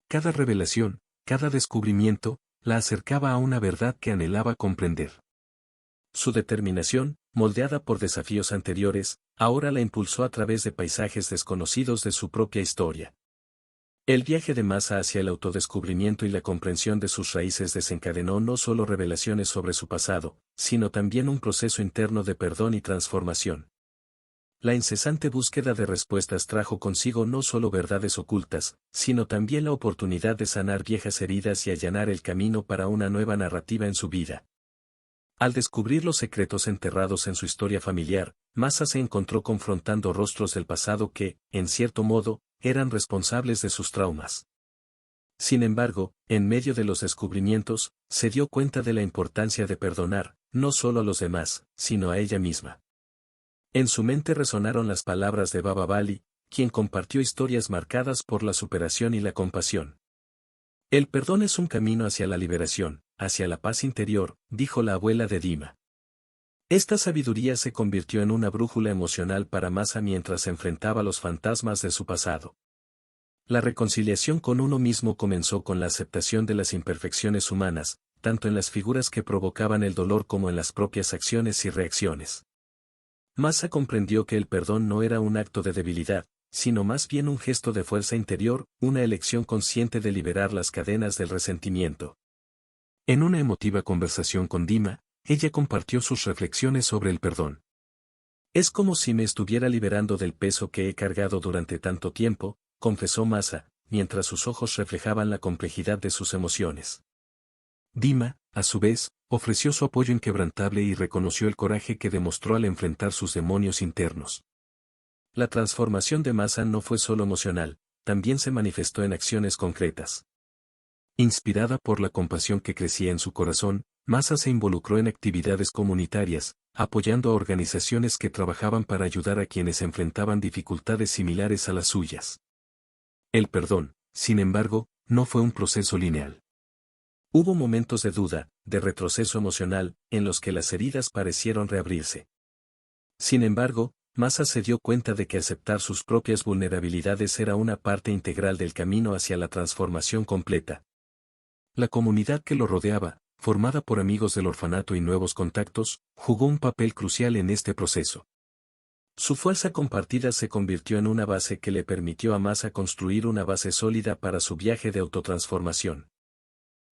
Speaker 1: Cada revelación, cada descubrimiento, la acercaba a una verdad que anhelaba comprender. Su determinación, moldeada por desafíos anteriores, ahora la impulsó a través de paisajes desconocidos de su propia historia. El viaje de Masa hacia el autodescubrimiento y la comprensión de sus raíces desencadenó no solo revelaciones sobre su pasado, sino también un proceso interno de perdón y transformación. La incesante búsqueda de respuestas trajo consigo no solo verdades ocultas, sino también la oportunidad de sanar viejas heridas y allanar el camino para una nueva narrativa en su vida. Al descubrir los secretos enterrados en su historia familiar, Masa se encontró confrontando rostros del pasado que, en cierto modo, eran responsables de sus traumas. Sin embargo, en medio de los descubrimientos, se dio cuenta de la importancia de perdonar, no solo a los demás, sino a ella misma. En su mente resonaron las palabras de Baba Bali, quien compartió historias marcadas por la superación y la compasión. El perdón es un camino hacia la liberación, hacia la paz interior, dijo la abuela de Dima. Esta sabiduría se convirtió en una brújula emocional para Masa mientras enfrentaba los fantasmas de su pasado. La reconciliación con uno mismo comenzó con la aceptación de las imperfecciones humanas, tanto en las figuras que provocaban el dolor como en las propias acciones y reacciones. Masa comprendió que el perdón no era un acto de debilidad, sino más bien un gesto de fuerza interior, una elección consciente de liberar las cadenas del resentimiento. En una emotiva conversación con Dima, ella compartió sus reflexiones sobre el perdón. Es como si me estuviera liberando del peso que he cargado durante tanto tiempo, confesó Masa, mientras sus ojos reflejaban la complejidad de sus emociones. Dima, a su vez, ofreció su apoyo inquebrantable y reconoció el coraje que demostró al enfrentar sus demonios internos. La transformación de Masa no fue solo emocional, también se manifestó en acciones concretas. Inspirada por la compasión que crecía en su corazón, Masa se involucró en actividades comunitarias, apoyando a organizaciones que trabajaban para ayudar a quienes enfrentaban dificultades similares a las suyas. El perdón, sin embargo, no fue un proceso lineal. Hubo momentos de duda, de retroceso emocional, en los que las heridas parecieron reabrirse. Sin embargo, Masa se dio cuenta de que aceptar sus propias vulnerabilidades era una parte integral del camino hacia la transformación completa. La comunidad que lo rodeaba, formada por amigos del orfanato y nuevos contactos, jugó un papel crucial en este proceso. Su fuerza compartida se convirtió en una base que le permitió a Masa construir una base sólida para su viaje de autotransformación.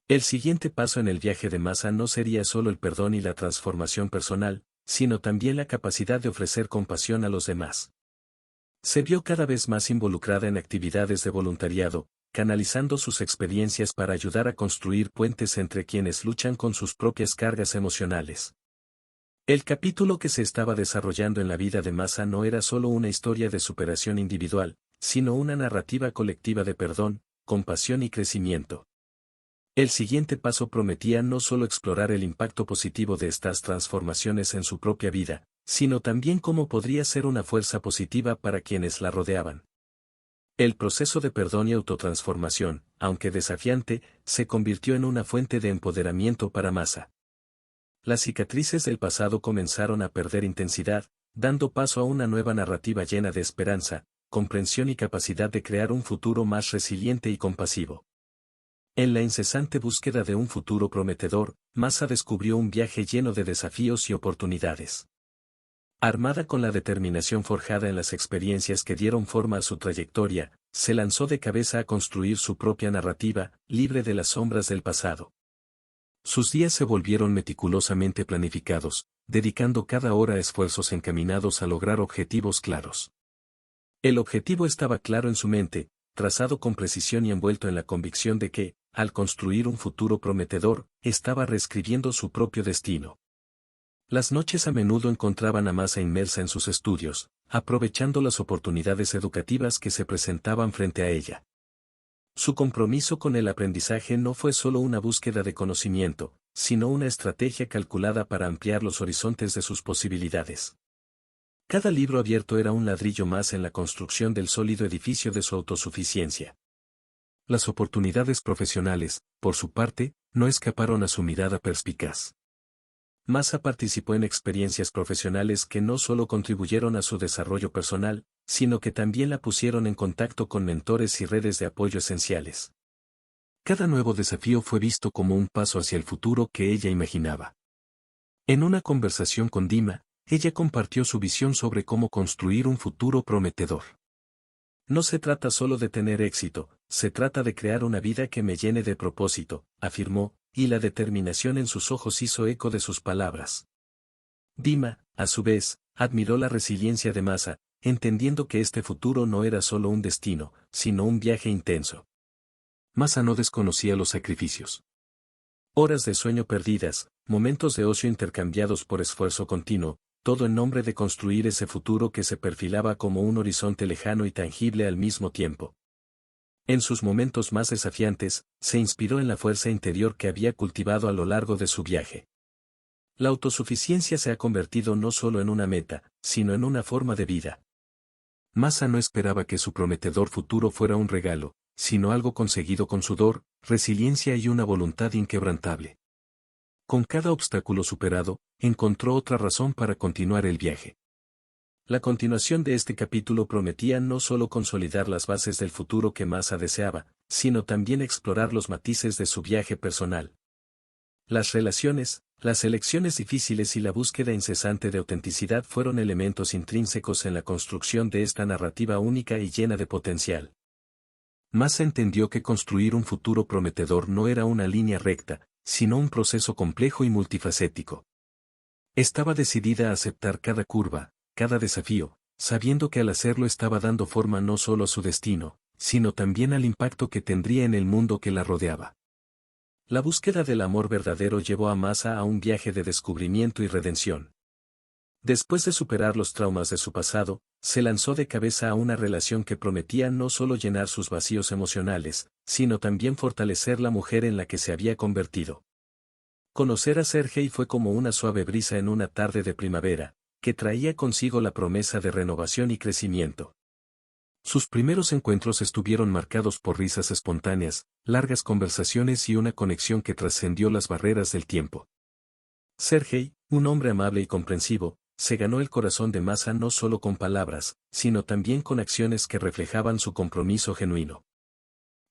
Speaker 1: El siguiente paso en el viaje de Masa no sería solo el perdón y la transformación personal, sino también la capacidad de ofrecer compasión a los demás. Se vio cada vez más involucrada en actividades de voluntariado, canalizando sus experiencias para ayudar a construir puentes entre quienes luchan con sus propias cargas emocionales. El capítulo que se estaba desarrollando en la vida de Masa no era solo una historia de superación individual, sino una narrativa colectiva de perdón, compasión y crecimiento. El siguiente paso prometía no solo explorar el impacto positivo de estas transformaciones en su propia vida, sino también cómo podría ser una fuerza positiva para quienes la rodeaban. El proceso de perdón y autotransformación, aunque desafiante, se convirtió en una fuente de empoderamiento para Masa. Las cicatrices del pasado comenzaron a perder intensidad, dando paso a una nueva narrativa llena de esperanza, comprensión y capacidad de crear un futuro más resiliente y compasivo. En la incesante búsqueda de un futuro prometedor, Masa descubrió un viaje lleno de desafíos y oportunidades. Armada con la determinación forjada en las experiencias que dieron forma a su trayectoria, se lanzó de cabeza a construir su propia narrativa, libre de las sombras del pasado. Sus días se volvieron meticulosamente planificados, dedicando cada hora a esfuerzos encaminados a lograr objetivos claros. El objetivo estaba claro en su mente, trazado con precisión y envuelto en la convicción de que, al construir un futuro prometedor, estaba reescribiendo su propio destino. Las noches a menudo encontraban a Masa inmersa en sus estudios, aprovechando las oportunidades educativas que se presentaban frente a ella. Su compromiso con el aprendizaje no fue solo una búsqueda de conocimiento, sino una estrategia calculada para ampliar los horizontes de sus posibilidades. Cada libro abierto era un ladrillo más en la construcción del sólido edificio de su autosuficiencia. Las oportunidades profesionales, por su parte, no escaparon a su mirada perspicaz. Masa participó en experiencias profesionales que no solo contribuyeron a su desarrollo personal, sino que también la pusieron en contacto con mentores y redes de apoyo esenciales. Cada nuevo desafío fue visto como un paso hacia el futuro que ella imaginaba. En una conversación con Dima, ella compartió su visión sobre cómo construir un futuro prometedor. No se trata solo de tener éxito, se trata de crear una vida que me llene de propósito, afirmó, y la determinación en sus ojos hizo eco de sus palabras. Dima, a su vez, admiró la resiliencia de Masa, entendiendo que este futuro no era solo un destino, sino un viaje intenso. Masa no desconocía los sacrificios. Horas de sueño perdidas, momentos de ocio intercambiados por esfuerzo continuo, todo en nombre de construir ese futuro que se perfilaba como un horizonte lejano y tangible al mismo tiempo. En sus momentos más desafiantes, se inspiró en la fuerza interior que había cultivado a lo largo de su viaje. La autosuficiencia se ha convertido no solo en una meta, sino en una forma de vida. Masa no esperaba que su prometedor futuro fuera un regalo, sino algo conseguido con sudor, resiliencia y una voluntad inquebrantable. Con cada obstáculo superado, encontró otra razón para continuar el viaje. La continuación de este capítulo prometía no solo consolidar las bases del futuro que Masa deseaba, sino también explorar los matices de su viaje personal. Las relaciones, las elecciones difíciles y la búsqueda incesante de autenticidad fueron elementos intrínsecos en la construcción de esta narrativa única y llena de potencial. Masa entendió que construir un futuro prometedor no era una línea recta, sino un proceso complejo y multifacético. Estaba decidida a aceptar cada curva, cada desafío, sabiendo que al hacerlo estaba dando forma no solo a su destino, sino también al impacto que tendría en el mundo que la rodeaba. La búsqueda del amor verdadero llevó a Masa a un viaje de descubrimiento y redención. Después de superar los traumas de su pasado, se lanzó de cabeza a una relación que prometía no solo llenar sus vacíos emocionales, sino también fortalecer la mujer en la que se había convertido. Conocer a Sergei fue como una suave brisa en una tarde de primavera, que traía consigo la promesa de renovación y crecimiento. Sus primeros encuentros estuvieron marcados por risas espontáneas, largas conversaciones y una conexión que trascendió las barreras del tiempo. Sergei, un hombre amable y comprensivo, se ganó el corazón de Masa no solo con palabras, sino también con acciones que reflejaban su compromiso genuino.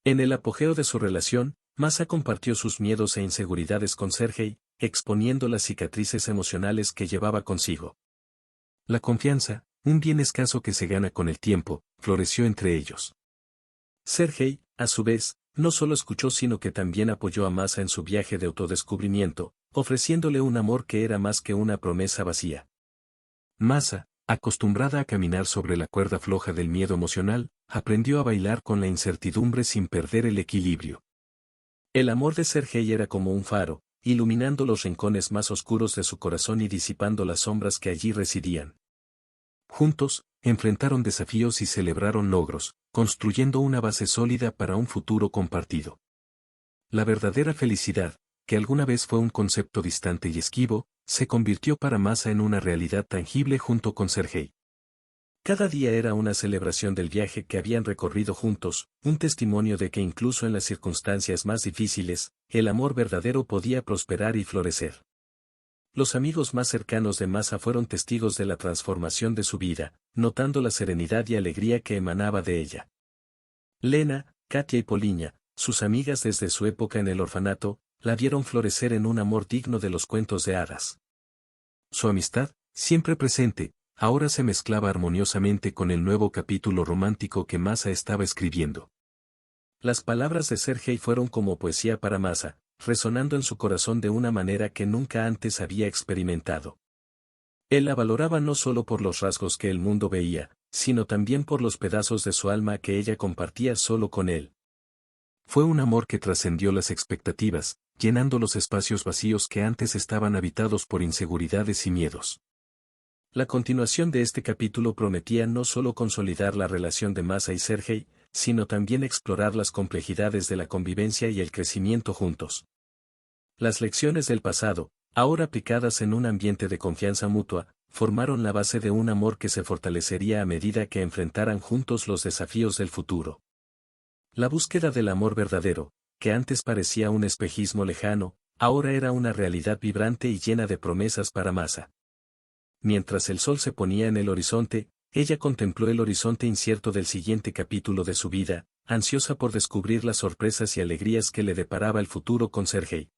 Speaker 1: En el apogeo de su relación, Masa compartió sus miedos e inseguridades con Sergei, exponiendo las cicatrices emocionales que llevaba consigo. La confianza, un bien escaso que se gana con el tiempo, floreció entre ellos. Sergei, a su vez, no solo escuchó sino que también apoyó a Masa en su viaje de autodescubrimiento, ofreciéndole un amor que era más que una promesa vacía. Masa, acostumbrada a caminar sobre la cuerda floja del miedo emocional, aprendió a bailar con la incertidumbre sin perder el equilibrio. El amor de Sergei era como un faro, iluminando los rincones más oscuros de su corazón y disipando las sombras que allí residían. Juntos, enfrentaron desafíos y celebraron logros, construyendo una base sólida para un futuro compartido. La verdadera felicidad, que alguna vez fue un concepto distante y esquivo, se convirtió para Masa en una realidad tangible junto con Sergei. Cada día era una celebración del viaje que habían recorrido juntos, un testimonio de que incluso en las circunstancias más difíciles, el amor verdadero podía prosperar y florecer. Los amigos más cercanos de Masa fueron testigos de la transformación de su vida, notando la serenidad y alegría que emanaba de ella. Lena, Katia y Poliña, sus amigas desde su época en el orfanato, la vieron florecer en un amor digno de los cuentos de hadas. Su amistad, siempre presente, ahora se mezclaba armoniosamente con el nuevo capítulo romántico que Masa estaba escribiendo. Las palabras de Sergei fueron como poesía para Masa, resonando en su corazón de una manera que nunca antes había experimentado. Él la valoraba no solo por los rasgos que el mundo veía, sino también por los pedazos de su alma que ella compartía solo con él. Fue un amor que trascendió las expectativas, llenando los espacios vacíos que antes estaban habitados por inseguridades y miedos. La continuación de este capítulo prometía no solo consolidar la relación de Masa y Sergei, sino también explorar las complejidades de la convivencia y el crecimiento juntos. Las lecciones del pasado, ahora aplicadas en un ambiente de confianza mutua, formaron la base de un amor que se fortalecería a medida que enfrentaran juntos los desafíos del futuro. La búsqueda del amor verdadero, que antes parecía un espejismo lejano, ahora era una realidad vibrante y llena de promesas para Masa. Mientras el sol se ponía en el horizonte, ella contempló el horizonte incierto del siguiente capítulo de su vida, ansiosa por descubrir las sorpresas y alegrías que le deparaba el futuro con Sergei.